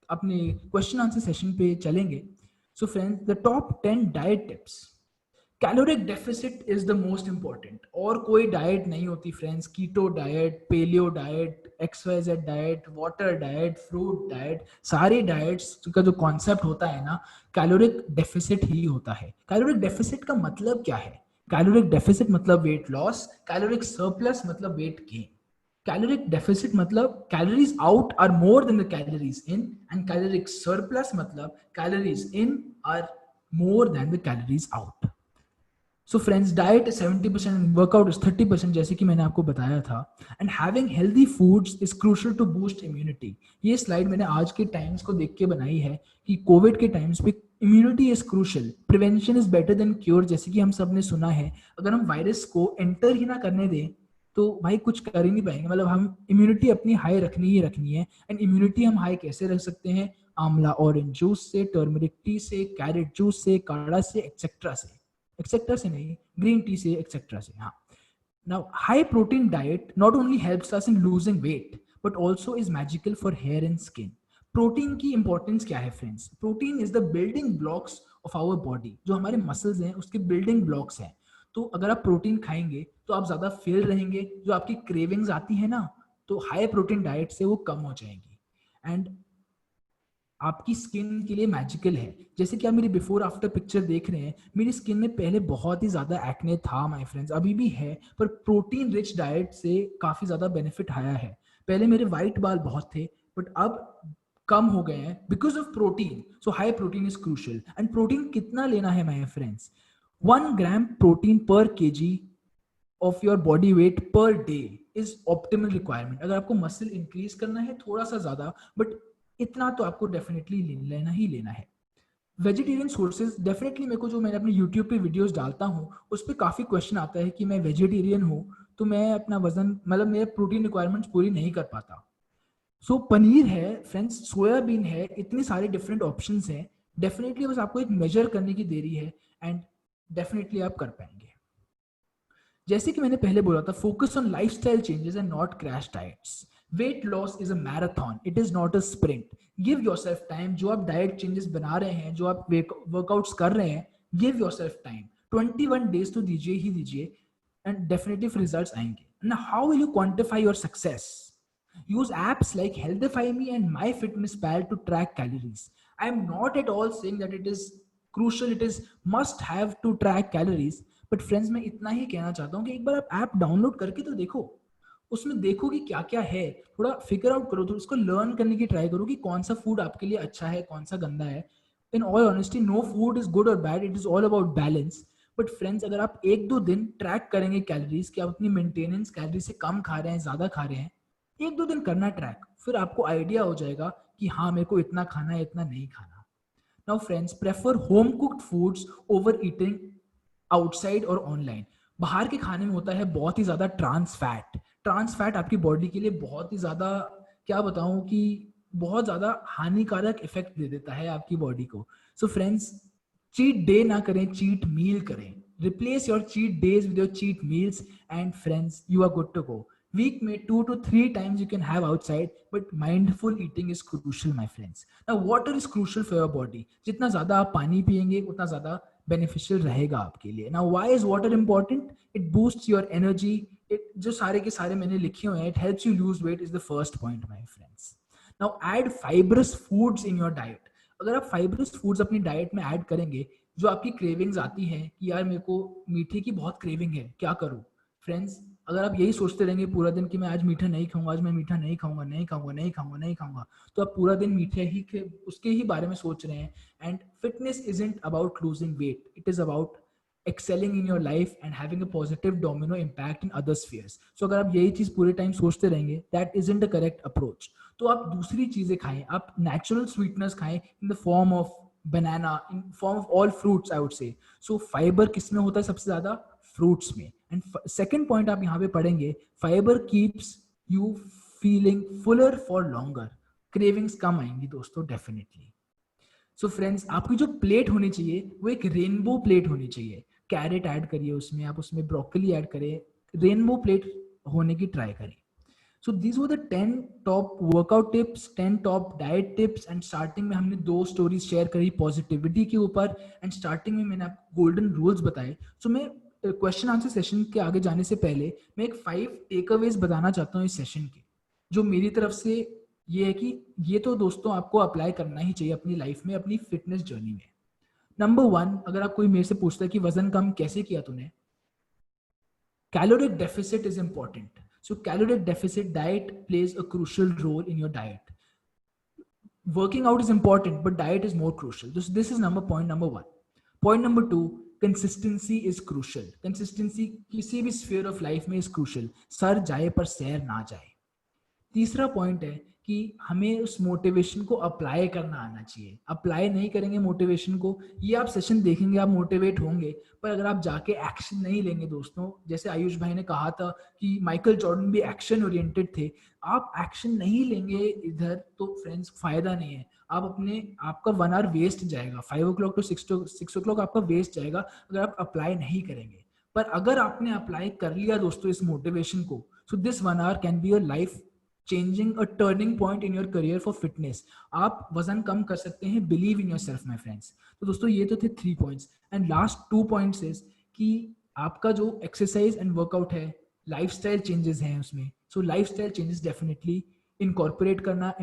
अपने क्वेश्चन आंसर सेशन पे चलेंगे. So friends, the top 10 diet tips. Caloric deficit is the most important. और कोई डाइट नहीं होती friends. Keto diet, paleo diet, XYZ diet, water diet, fruit diet, सारी diets का जो कॉन्सेप्ट होता है ना, कैलोरिक डेफिसिट ही होता है. कैलोरिक डेफिसिट का मतलब क्या है? कैलोरिक डेफिसिट मतलब वेट लॉस. कैलोरिक सरप्लस मतलब वेट गेन. कैलोरिक डेफिसिट मतलब calories out are more than the calories in, and caloric surplus मतलब calories in are more than the calories out. So friends, diet is 70% and workout is 30%, जैसे कि मैंने आपको बताया था. And having healthy foods is crucial to boost immunity. ये slide मैंने आज के टाइम्स को देख के बनाई है कि कोविड के टाइम्स पे immunity is crucial. Prevention is better than cure, जैसे कि हम सब ने सुना है. अगर हम वायरस को एंटर ही ना करने दें तो भाई कुछ कर ही नहीं पाएंगे. मतलब हम इम्यूनिटी अपनी हाई रखनी ही रखनी है. एंड इम्यूनिटी हम हाई कैसे रख सकते हैं? आंवला ऑरेंज जूस से, टर्मरिक टी से, कैरेट जूस से, काढ़ा से, एक्सेट्रा से नहीं, ग्रीन टी से, एक्सेट्रा से. हाँ. Now, high protein diet not only helps us in losing weight, but also is magical for hair and skin. Protein की इंपॉर्टेंस क्या है friends? Protein is the building blocks of our body. जो हमारे muscles हैं उसके building blocks हैं. तो अगर आप प्रोटीन खाएंगे तो आप ज्यादा फिल रहेंगे. जो आपकी क्रेविंग्स आती है ना, तो हाई प्रोटीन डाइट से वो कम हो जाएंगी. एंड आपकी स्किन के लिए मैजिकल है. जैसे कि आप मेरी बिफोर आफ्टर पिक्चर देख रहे हैं, मेरी स्किन में पहले बहुत ही ज्यादा एक्ने था माय फ्रेंड्स, अभी भी है, पर प्रोटीन रिच डाइट से काफी ज्यादा बेनिफिट आया है. पहले मेरे वाइट बाल बहुत थे, बट अब कम हो गए हैं because of protein. So high protein is crucial. And protein कितना लेना है माय फ्रेंड्स? 1 gram प्रोटीन पर kg of your body weight per day is optimal requirement. अगर आपको मसल इंक्रीज करना है थोड़ा सा ज्यादा, बट इतना तो आपको डेफिनेटली लेना ही लेना है. वेजिटेरियन सोर्सेज डेफिनेटली मेरे को, जो मैंने अपने यूट्यूब पे वीडियोस डालता हूँ उस पर काफ़ी क्वेश्चन आता है कि मैं वेजिटेरियन हूँ तो मैं अपना वजन, मतलब मेरे प्रोटीन रिक्वायरमेंट्स पूरी नहीं कर पाता। सो पनीर है फ्रेंड्स, सोयाबीन है, इतने सारे डिफरेंट ऑप्शंस हैं। डेफिनेटली बस आपको एक मेजर करने की देरी है एंड डेफिनेटली आप कर पाएंगे। जैसे कि मैंने पहले बोला था, focus on lifestyle changes and not crash diets. Weight loss is a marathon, it is not a sprint. Give yourself time. जो आप डाइट चेंजेस बना रहे हैं, जो आप वर्कआउट्स कर रहे हैं, गिव योरसेल्फ टाइम। 21 डेज तो दीजिए ही दीजिए एंड डेफिनेटली रिजल्ट्स आएंगे। Now, how will you quantify your success? Use apps like Healthify Me and MyFitnessPal to track calories. I am not at all saying that it is crucial, it is must have to track calories. But friends, मैं इतना ही कहना चाहता हूँ कि एक बार आप app download करके तो देखो, उसमें देखो कि क्या क्या है, थोड़ा फिगर आउट करो, तो उसको लर्न करने की ट्राई करो कि कौन सा फूड आपके लिए अच्छा है, कौन सा गंदा है। In all honesty, no food is good और bad, it is all about balance. But friends, अगर आप 1-2 दिन ट्रैक करेंगे कैलोरीज कि आप अपनी मेंटेनेंस कैलोरी से कम खा रहे हैं, ज्यादा खा रहे हैं, 1-2 दिन करना ट्रैक, फिर आपको आइडिया हो जाएगा कि हाँ मेरे को इतना खाना है, इतना नहीं खाना। Now friends, prefer home cooked foods over eating outside और ऑनलाइन। बाहर के खाने में होता है बहुत ही ज्यादा ट्रांस फैट। ट्रांस फैट आपकी बॉडी के लिए बहुत ही ज्यादा, क्या बताऊं कि बहुत ज्यादा हानिकारक इफेक्ट दे देता है आपकी बॉडी को। सो फ्रेंड्स, चीट डे ना करें, चीट मील करें। Replace your cheat days with your cheat meals and friends, you are good to go. Week में 2 to 3 times you can have outside, but mindful eating is crucial, my friends. Now, water is crucial for your body. जितना ज्यादा आप पानी पिएंगे उतना ज्यादा beneficial रहेगा आपके लिए। Now, why is water important? It boosts your energy. जो सारे के सारे मैंने लिखे हुए हैं, it helps you lose weight is the first point, my friends. Now, add fibrous foods in your diet. अगर आप fibrous foods अपनी डाइट में ऐड करेंगे, जो आपकी क्रेविंग्स आती है कि यार मेरे को मीठे की बहुत क्रेविंग है, क्या करूं? फ्रेंड्स, अगर आप यही सोचते रहेंगे पूरा दिन कि मैं आज मीठा नहीं खाऊंगा, आज मैं मीठा नहीं खाऊंगा, नहीं खाऊंगा, नहीं खाऊंगा, नहीं खाऊंगा, तो आप पूरा दिन मीठे ही के उसके ही बारे में सोच रहे हैं। And fitness isn't about losing weight, it is about excelling in your life and having a positive domino impact in other spheres. So अगर आप यही चीज पूरे टाइम सोचते रहेंगे, that isn't the correct approach. तो आप दूसरी चीजें खाएं, आप natural sweeteners खाएं in the form of banana, in form of all fruits, I would say. So fiber किसमें होता है सबसे ज्यादा? Fruits में. And second point आप यहाँ पे पढ़ेंगे, fiber keeps you feeling fuller for longer. Cravings कम आएंगी दोस्तों, definitely. सो फ्रेंड्स, आपकी जो प्लेट होनी चाहिए वो एक रेनबो प्लेट होनी चाहिए। कैरेट ऐड करिए उसमें, आप उसमें ब्रोकली ऐड करें, रेनबो प्लेट होने की ट्राई करें। So this were the 10 top workout tips, 10 top diet tips. And starting में हमने 2 स्टोरीज शेयर करी पॉजिटिविटी के ऊपर, एंड स्टार्टिंग में मैंने आपको गोल्डन रूल्स बताए। सो मैं क्वेश्चन आंसर सेशन के आगे जाने से पहले मैं एक 5 टेकअवेज बताना चाहता हूँ इस सेशन के, जो मेरी तरफ से ये है कि ये तो दोस्तों आपको अप्लाई करना ही चाहिए अपनी लाइफ में, अपनी फिटनेस जर्नी में। नंबर 1, अगर आप कोई मेरे से पूछता है कि वजन कम कैसे किया तूने, caloric deficit is important. So caloric deficit diet plays a crucial role in your diet. Working out is important but diet is more crucial. This is point number 1। Point number 2, consistency is crucial. Consistency किसी भी sphere of life में is crucial. सर जाए पर सैर ना जाए। तीसरा पॉइंट है कि हमें उस मोटिवेशन को अप्लाई करना आना चाहिए। अप्लाई नहीं करेंगे मोटिवेशन को, ये आप सेशन देखेंगे, आप मोटिवेट होंगे, पर अगर आप जाके एक्शन नहीं लेंगे दोस्तों, जैसे आयुष भाई ने कहा था कि माइकल जॉर्डन भी एक्शन ओरिएंटेड थे, आप एक्शन नहीं लेंगे इधर तो फ्रेंड्स फायदा नहीं है। आपका 1 आवर वेस्ट जाएगा, 5 o'clock to 6 o'clock आपका वेस्ट जाएगा अगर आप अप्लाई नहीं करेंगे। पर अगर आपने अप्लाई कर लिया दोस्तों इस मोटिवेशन को, so this 1 hour can be your life changing a turning point in your career for fitness. आप वजन कम कर सकते हैं, believe in yourself my friends. तो दोस्तों ये तो थे 3 points and last 2 points is कि आपका जो exercise and workout है, lifestyle changes हैं उसमें, so lifestyle changes definitely incorporate करना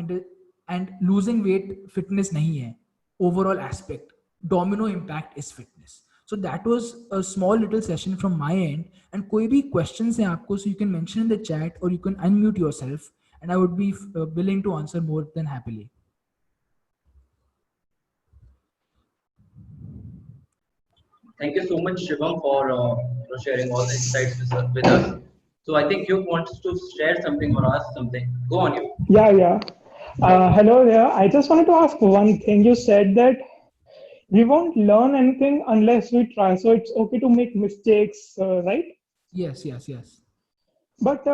and losing weight fitness नहीं है, overall aspect, domino impact is fitness. So that was a small little session from my end, and कोई भी questions हैं आपको, so you can mention in the chat or you can unmute yourself and I would be willing to answer more than happily. Thank you so much, Shivam, for sharing all the insights with us. So I think you want to share something or ask something. Go on, you. Yeah. Hello there. I just wanted to ask one thing. You said that we won't learn anything unless we try. So it's okay to make mistakes, right? Yes, yes, yes. But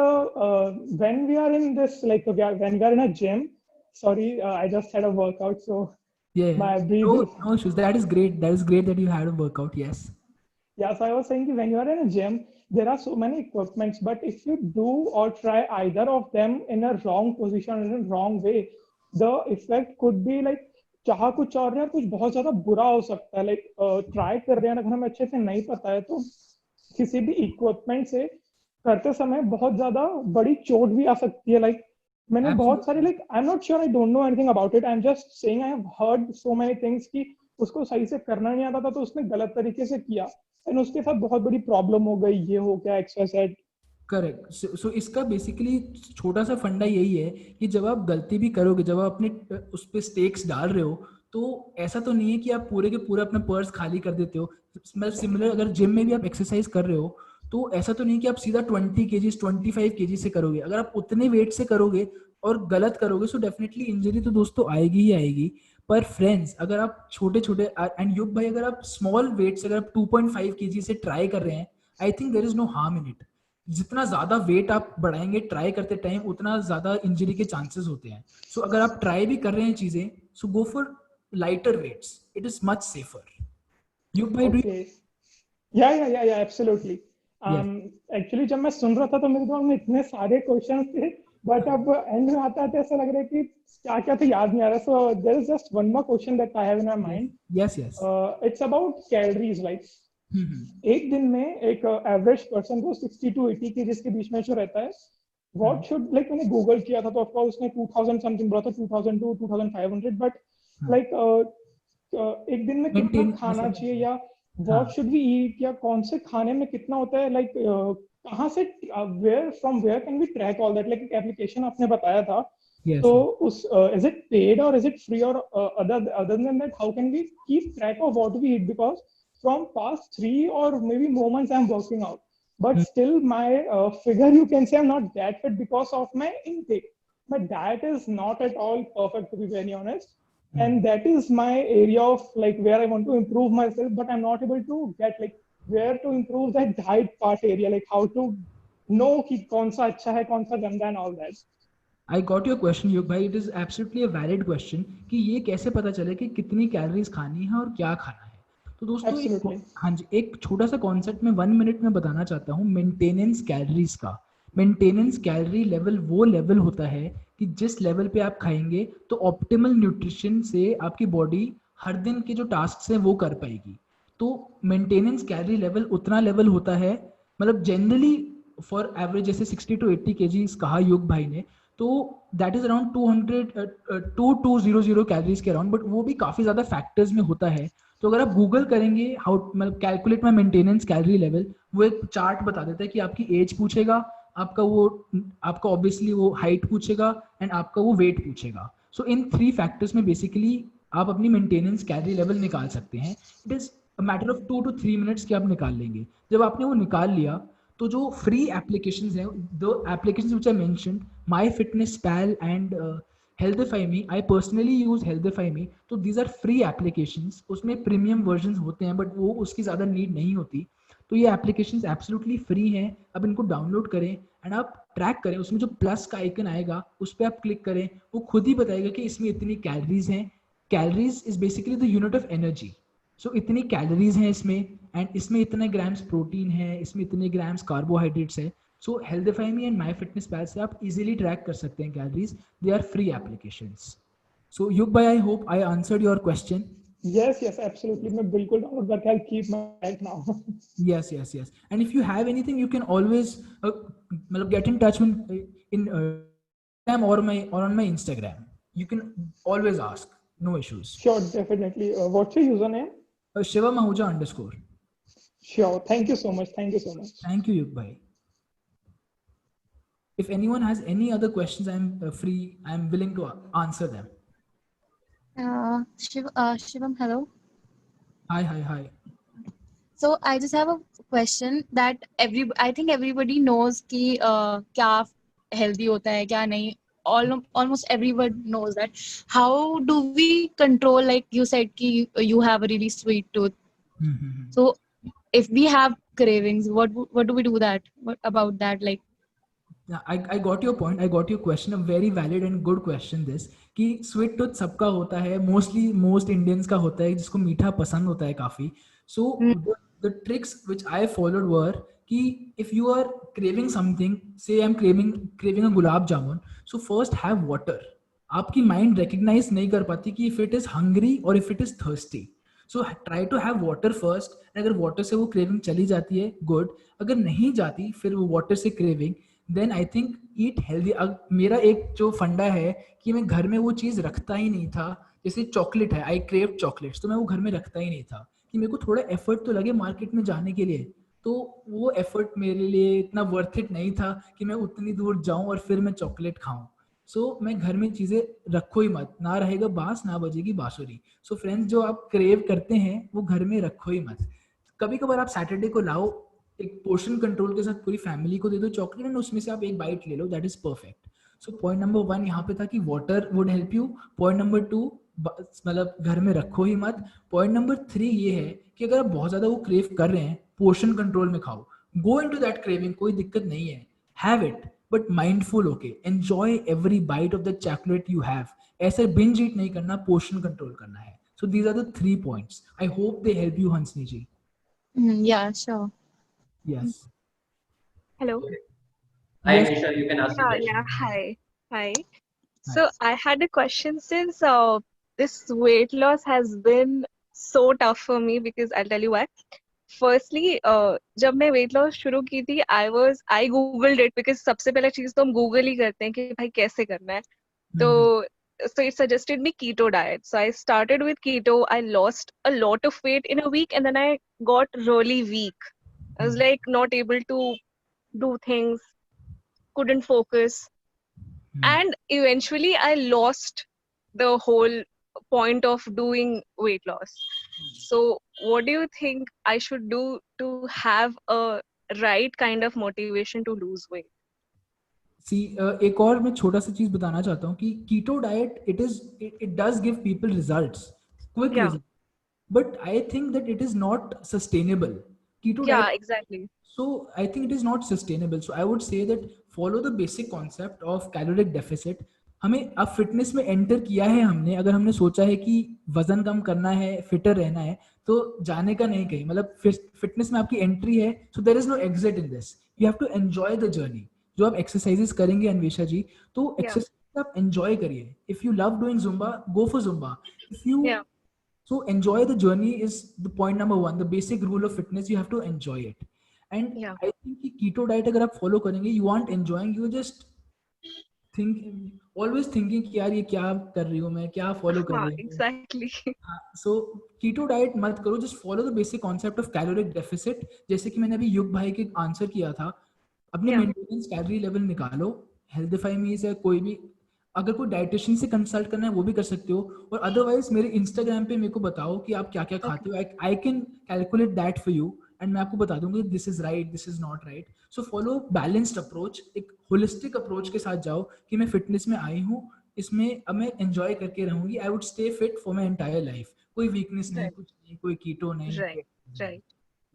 when we are in this, like when we are in a gym, sorry, I just had a workout, so Yeah, yeah. my breathe No, is. no issues. That is great. That is great that you had a workout. Yes. Yeah, so I was saying that when you are in a gym, there are so many equipments, but if you do or try either of them in a wrong position, in a wrong way, the effect could be like चाह कुछ और है, कुछ बहुत ज्यादा बुरा हो सकता है. लाइक ट्राई कर रहे हैं, अगर हमें अच्छे से नहीं पता है तो किसी भी इक्विपमेंट से करते समय बहुत ज्यादा बड़ी चोट भी आ सकती है. लाइक मैंने बहुत सारे, Absolutely. Like I am not sure, I don't know anything about it, I am just saying I have heard so many things कि उसको सही से करना नहीं आता था तो उसने गलत तरीके से किया एंड उसके साथ बहुत बड़ी प्रॉब्लम हो गई, ये हो गया एक्सरसाइज. करेक्ट. सो इसका बेसिकली छोटा सा फंडा यही है कि जब आप गलती भी करोगे, जब आप अपने उस पे स्टेक्स डाल रहे हो, तो ऐसा तो नहीं है कि आप पूरे के पूरे अपना पर्स खाली कर देते हो. मतलब सिमिलर अगर जिम में भी आप एक्सरसाइज कर रहे हो, तो ऐसा तो नहीं कि आप सीधा 20 kg 25 kg से करोगे. अगर आप उतने वेट से करोगे और गलत करोगे, सो डेफिनेटली इंजरी तो दोस्तों आएगी ही आएगी. पर फ्रेंड्स, अगर आप छोटे छोटे, एंड युग भाई, अगर आप स्मॉल वेट से, अगर आप 2.5 kg से ट्राई कर रहे हैं, I think there is no harm in it. जितना ज्यादा वेट आप बढ़ाएंगे ट्राई करते टाइम, उतना ज्यादा इंजरी के चांसेस होते हैं. सो अगर आप ट्राई भी कर रहे हैं चीजें, so go for lighter weights. It is much safer. Yug भाई, do okay, yeah absolutely. Actually जब मैं सुन रहा था तो मेरे दिमाग में इतने सारे क्वेश्चंस थे, बट अब एंड में आता है ऐसा लग रहा है कि क्या क्या तो याद नहीं आ रहा. So there is just one more question that I have in my mind. Yes, yes. It's about calories. Like एक दिन में एक एवरेज पर्सन को 60 to 80 के जिसके बीच में जो रहता है, व्हाट शुड, लाइक मैंने गूगल किया था तो ऑफ कोर्स उसने 2000 समथिंग बोला था, 2000 to 2500, बट लाइक एक दिन में कितना Maintain- खाना मतलब- चाहिए, या व्हाट शुड वी ईट, या कौन से खाने में कितना होता है, लाइक कहाँ से, where from where can we track all that. Like एक एप्लीकेशन आपने बताया था, Yes, तो yes. उस इज इट पेड और इज इट फ्री, और other than that how can we keep track of what we eat, because from past 3 or maybe more months I'm working out, but still my figure, you can say, I'm not that fit because of my intake. My diet is not at all perfect, to be very honest, and that is my area of like where I want to improve myself, but I'm not able to get like where to improve that diet part area, like how to know कि कौन सा अच्छा है कौन सा गंदा and all that. I got your question, युग भाई. It is absolutely a valid question कि ये कैसे पता चले कि कितनी कैलोरीज खानी है और क्या खाना है. तो दोस्तों Absolutely. हाँ जी, एक छोटा सा कॉन्सेप्ट मैं 1 मिनट में बताना चाहता हूँ. मेंटेनेंस कैलोरीज का. मेंटेनेंस कैलोरी लेवल वो लेवल होता है कि जिस लेवल पे आप खाएंगे तो ऑप्टिमल न्यूट्रिशन से आपकी बॉडी हर दिन के जो टास्क हैं वो कर पाएगी. तो मेंटेनेंस कैलोरी लेवल उतना लेवल होता है, मतलब जनरली फॉर एवरेज जैसे 60 to 80 kg कहा युग भाई ने, तो दैट इज अराउंड 2200 कैलोरीज के अराउंड. बट वो भी काफी ज्यादा फैक्टर्स में होता है. तो अगर आप गूगल करेंगे हाउ, मतलब कैलकुलेट माई मेंटेनेंस कैलोरी लेवल, वो एक चार्ट बता देता है कि आपकी एज पूछेगा, आपका ऑब्वियसली वो हाइट पूछेगा एंड आपका वो वेट पूछेगा. सो इन 3 फैक्टर्स में बेसिकली आप अपनी मेंटेनेंस कैलोरी लेवल निकाल सकते हैं. It is a matter of 2 to 3 minutes के आप निकाल लेंगे. जब आपने वो निकाल लिया तो जो फ्री एप्लीकेशंस हैं, दो applications which I mentioned, MyFitnessPal and Healthify Me, I personally use Healthify Me. तो these are free applications. उसमें प्रीमियम वर्जन होते हैं बट वो उसकी ज़्यादा नीड नहीं होती. तो ये एप्लीकेशंस एब्सोल्युटली फ्री हैं. अब इनको डाउनलोड करें एंड आप ट्रैक करें. उसमें जो प्लस का आइकन आएगा उस पर आप क्लिक करें, वो खुद ही बताएगा कि इसमें इतनी कैलोरीज हैं. Calories is basically the unit of energy. So इतनी कैलोरीज हैं इसमें, एंड इसमें इतने ग्राम्स प्रोटीन है, इसमें इतने ग्राम्स कार्बोहाइड्रेट्स है. So HealthifyMe and MyFitnessPal से आप इजीली ट्रैक कर सकते हैं calories. They are free applications. So Yug भाई, I hope I answered your question. Yes, absolutely. मैं बिल्कुल डाउनलोड करके I'll keep my diet now. Yes. And if you have anything, you can always मतलब get in touch with in Instagram or on my Instagram. You can always ask. No issues. Sure, definitely. What's your username? Shiva Mahuja _ Sure. Thank you so much. Thank you so much. Thank you, Yug bhai. If anyone has any other questions, I'm free. I'm willing to answer them. Shivam, hello. Hi. So I just have a question that I think everybody knows कि क्या healthy होता है क्या नहीं. almost everyone knows that. How do we control, like you said ki you have a really sweet tooth, so if we have cravings, what do we do that, what about that, like? Yeah, I got your point. I got your question. A very valid and good question. This कि sweet tooth सबका होता है, mostly most Indians का होता है, जिसको मीठा पसंद होता है काफी. So the tricks which I followed were कि if you are craving something, say I am craving a gulab jamun, so first have water. आपकी माइंड रिकग्नाइज नहीं कर पाती कि इफ इट इज हंग्री और if it is thirsty. So try to have water first. अगर water से वो craving चली जाती है, गुड. अगर नहीं जाती, फिर वो वाटर से craving, then I think eat healthy. मेरा एक जो फंडा है कि मैं घर में वो चीज़ रखता ही नहीं था. जैसे चॉकलेट है, आई क्रेव चॉकलेट्स, तो मैं वो घर में रखता ही नहीं था कि मेरे को थोड़ा एफर्ट तो लगे मार्केट में जाने के लिए. तो वो एफर्ट मेरे लिए इतना वर्थ इट नहीं था कि मैं उतनी दूर जाऊं और फिर मैं चॉकलेट खाऊं. सो मैं घर में चीज़ें रखो ही मत, ना रहेगा बांस ना बजेगी बांसुरी. सो फ्रेंड्स, जो आप क्रेव करते हैं वो घर में रखो ही मत. कभी कभार आप सैटरडे को लाओ, एक पोर्शन कंट्रोल के साथ पूरी फैमिली को दे दो चॉकलेट एंड उसमें से आप एक बाइट ले लो, that is perfect. So point number 1 यहाँ पे था कि water would help you. Point number 2, मतलब घर में रखो ही मत. पॉइंट नंबर 3 ये है कि अगर आप बहुत ज्यादा वो क्रेव कर रहे हैं, पोर्शन कंट्रोल में खाओ. गो इनटू दैट क्रेविंग, कोई दिक्कत नहीं है, हैव इट, बट माइंडफुल होके enjoy every bite of the chocolate you have. ऐसे बिंज ईट नहीं करना, पोर्शन कंट्रोल करना है. So these are the 3 points. I hope they help you, Hansini ji. Yeah, sure. Yes. Hello. Hi, Yes. Nisha, you can ask the question. Yeah, hi. So Nice. I had a question since this weight loss has been so tough for me because I'll tell you why. Firstly, जब मैं weight loss शुरू की थी, I googled it because सबसे पहले चीज तो हम Google ही करते हैं कि भाई कैसे करना है. तो so it suggested me keto diet. So I started with keto. I lost a lot of weight in a week and then I got really weak. I was like not able to do things, couldn't focus. And eventually I lost the whole point of doing weight loss. So what do you think I should do to have a right kind of motivation to lose weight? एक और मैं छोटा सा चीज बताना चाहता हूँ कि keto diet it does give people results, quick result, but I think that it is not sustainable. Keto diet, Exactly. so I think it is not sustainable. So I would say that follow the basic concept of caloric deficit. हमें अब fitness में enter किया है हमने, अगर हमने सोचा है कि वजन कम करना है, फिटर रहना है, तो जाने का नहीं कहीं. मतलब फिटनेस में आपकी एंट्री है, so there is no exit in this. You have to enjoy the journey. जो आप एक्सरसाइजेस करेंगे अन्वेषा जी, तो एक्सरसाइज आप एंजॉय करिए. If you love doing Zumba, go for Zumba. If you so enjoy the journey is the point number 1. The basic rule of fitness, you have to enjoy it. And I think कि keto diet अगर आप follow करेंगे, you aren't enjoying, you just always thinking कि यार ये क्या कर रही हूँ मैं, क्या follow कर रही हूँ. Exactly. So keto diet मत करो, just follow the basic concept of caloric deficit. जैसे कि मैंने अभी युग भाई के आंसर किया था, अपने मेंटेनेंस कैलोरी लेवल निकालो. हेल्थीफाई में से कोई भी, अगर कोई डाइटिशियन से कंसल्ट करना है वो भी कर सकते हो, और अदरवाइज मेरे इंस्टाग्राम पे मेरे को बताओ कि आप क्या क्या खाते हो. I can calculate that for you and मैं आपको बता दूंगा this is right, this is not right. So follow balanced approach, एक होलिस्टिक अप्रोच के साथ जाओ कि मैं फिटनेस में आई हूँ, इसमें अब मैं एंजॉय करके रहूंगी. I would stay fit for my entire life. कोई वीकनेस नहीं, कुछ नहीं, कोई कीटो नहीं. Right.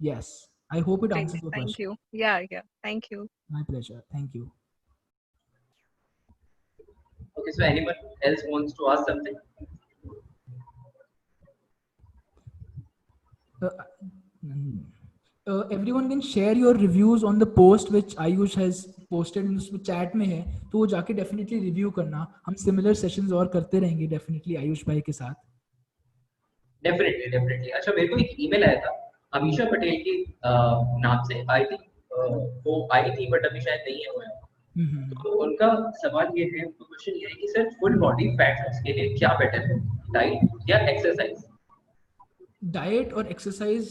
Yes, I hope it answers your question. Thank you. Yeah. Thank you. My pleasure. Thank you. Okay, so anyone else wants to ask something? Everyone can share your reviews on the post which Ayush has posted. उसमें chat में है, तो वो जाके definitely review करना. हम similar sessions और करते रहेंगे definitely आयुष भाई के साथ. Definitely. अच्छा, मेरे को एक ईमेल आया था अमीशा पटेल की नाम से. आई थिंक वो आई थी बट अभी शायद नहीं है वो. तो उनका सवाल ये है, उनका क्वेश्चन ये है कि sir full body fat loss के लिए क्या बेटर है, डाइट या एक्सरसाइज? डाइट और एक्सरसाइज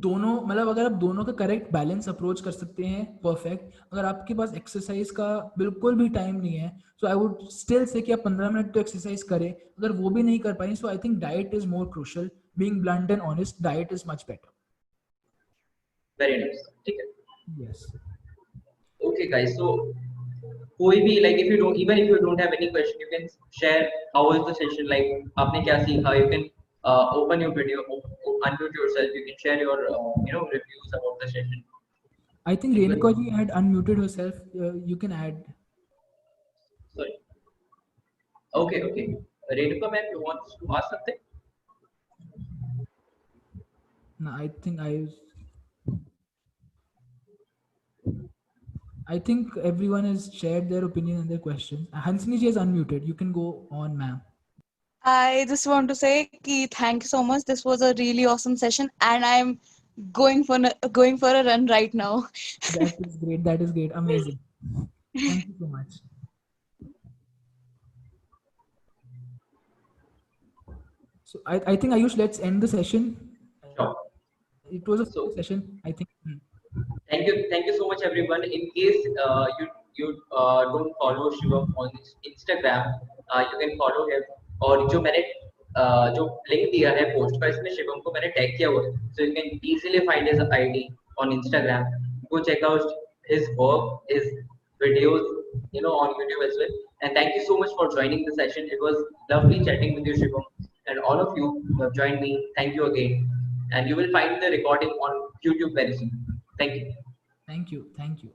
दोनों, मतलब अगर आप दोनों का करेक्ट बैलेंस अप्रोच कर सकते हैं, परफेक्ट. अगर आपके पास एक्सरसाइज का बिल्कुल भी टाइम नहीं है, सो आई वुड स्टिल से कि आप 15 मिनट तो एक्सरसाइज करें. अगर वो भी नहीं कर पाए, so I think diet is more crucial. Being blunt and honest, diet is much better. Very nice. ठीक है. यस. Okay guys, so कोई भी like if you don't, even if you don't have any question, you can share how was the session, like आपने क्या सीखा. You can open your video, unmute yourself. You can share your reviews about the session. I think Renuka ji had unmuted herself. You can add. Sorry. Okay, okay. Renuka ma'am, you want to ask something? No, I think everyone has shared their opinion and their questions. Hansini ji is unmuted. You can go on, ma'am. I just want to say ki thank you so much. This was a really awesome session, and I'm going for a run right now. That is great. That is great. Amazing. Thank you so much. So I think Ayush, let's end the session. Sure. It was a session, I think. Thank you so much, everyone. In case you don't follow Shivam on Instagram, you can follow him. और जो मैंने जो link दिया है post का, इसमें शिवम को मैंने टैग किया हुआ है, so you can easily find his ID on Instagram. Go check out his work, his videos, on YouTube as well. And thank you so much for joining the session. It was lovely chatting with you, Shivam, and all of you who have joined me. Thank you again. And you will find the recording on YouTube very soon. Thank you. Thank you. Thank you.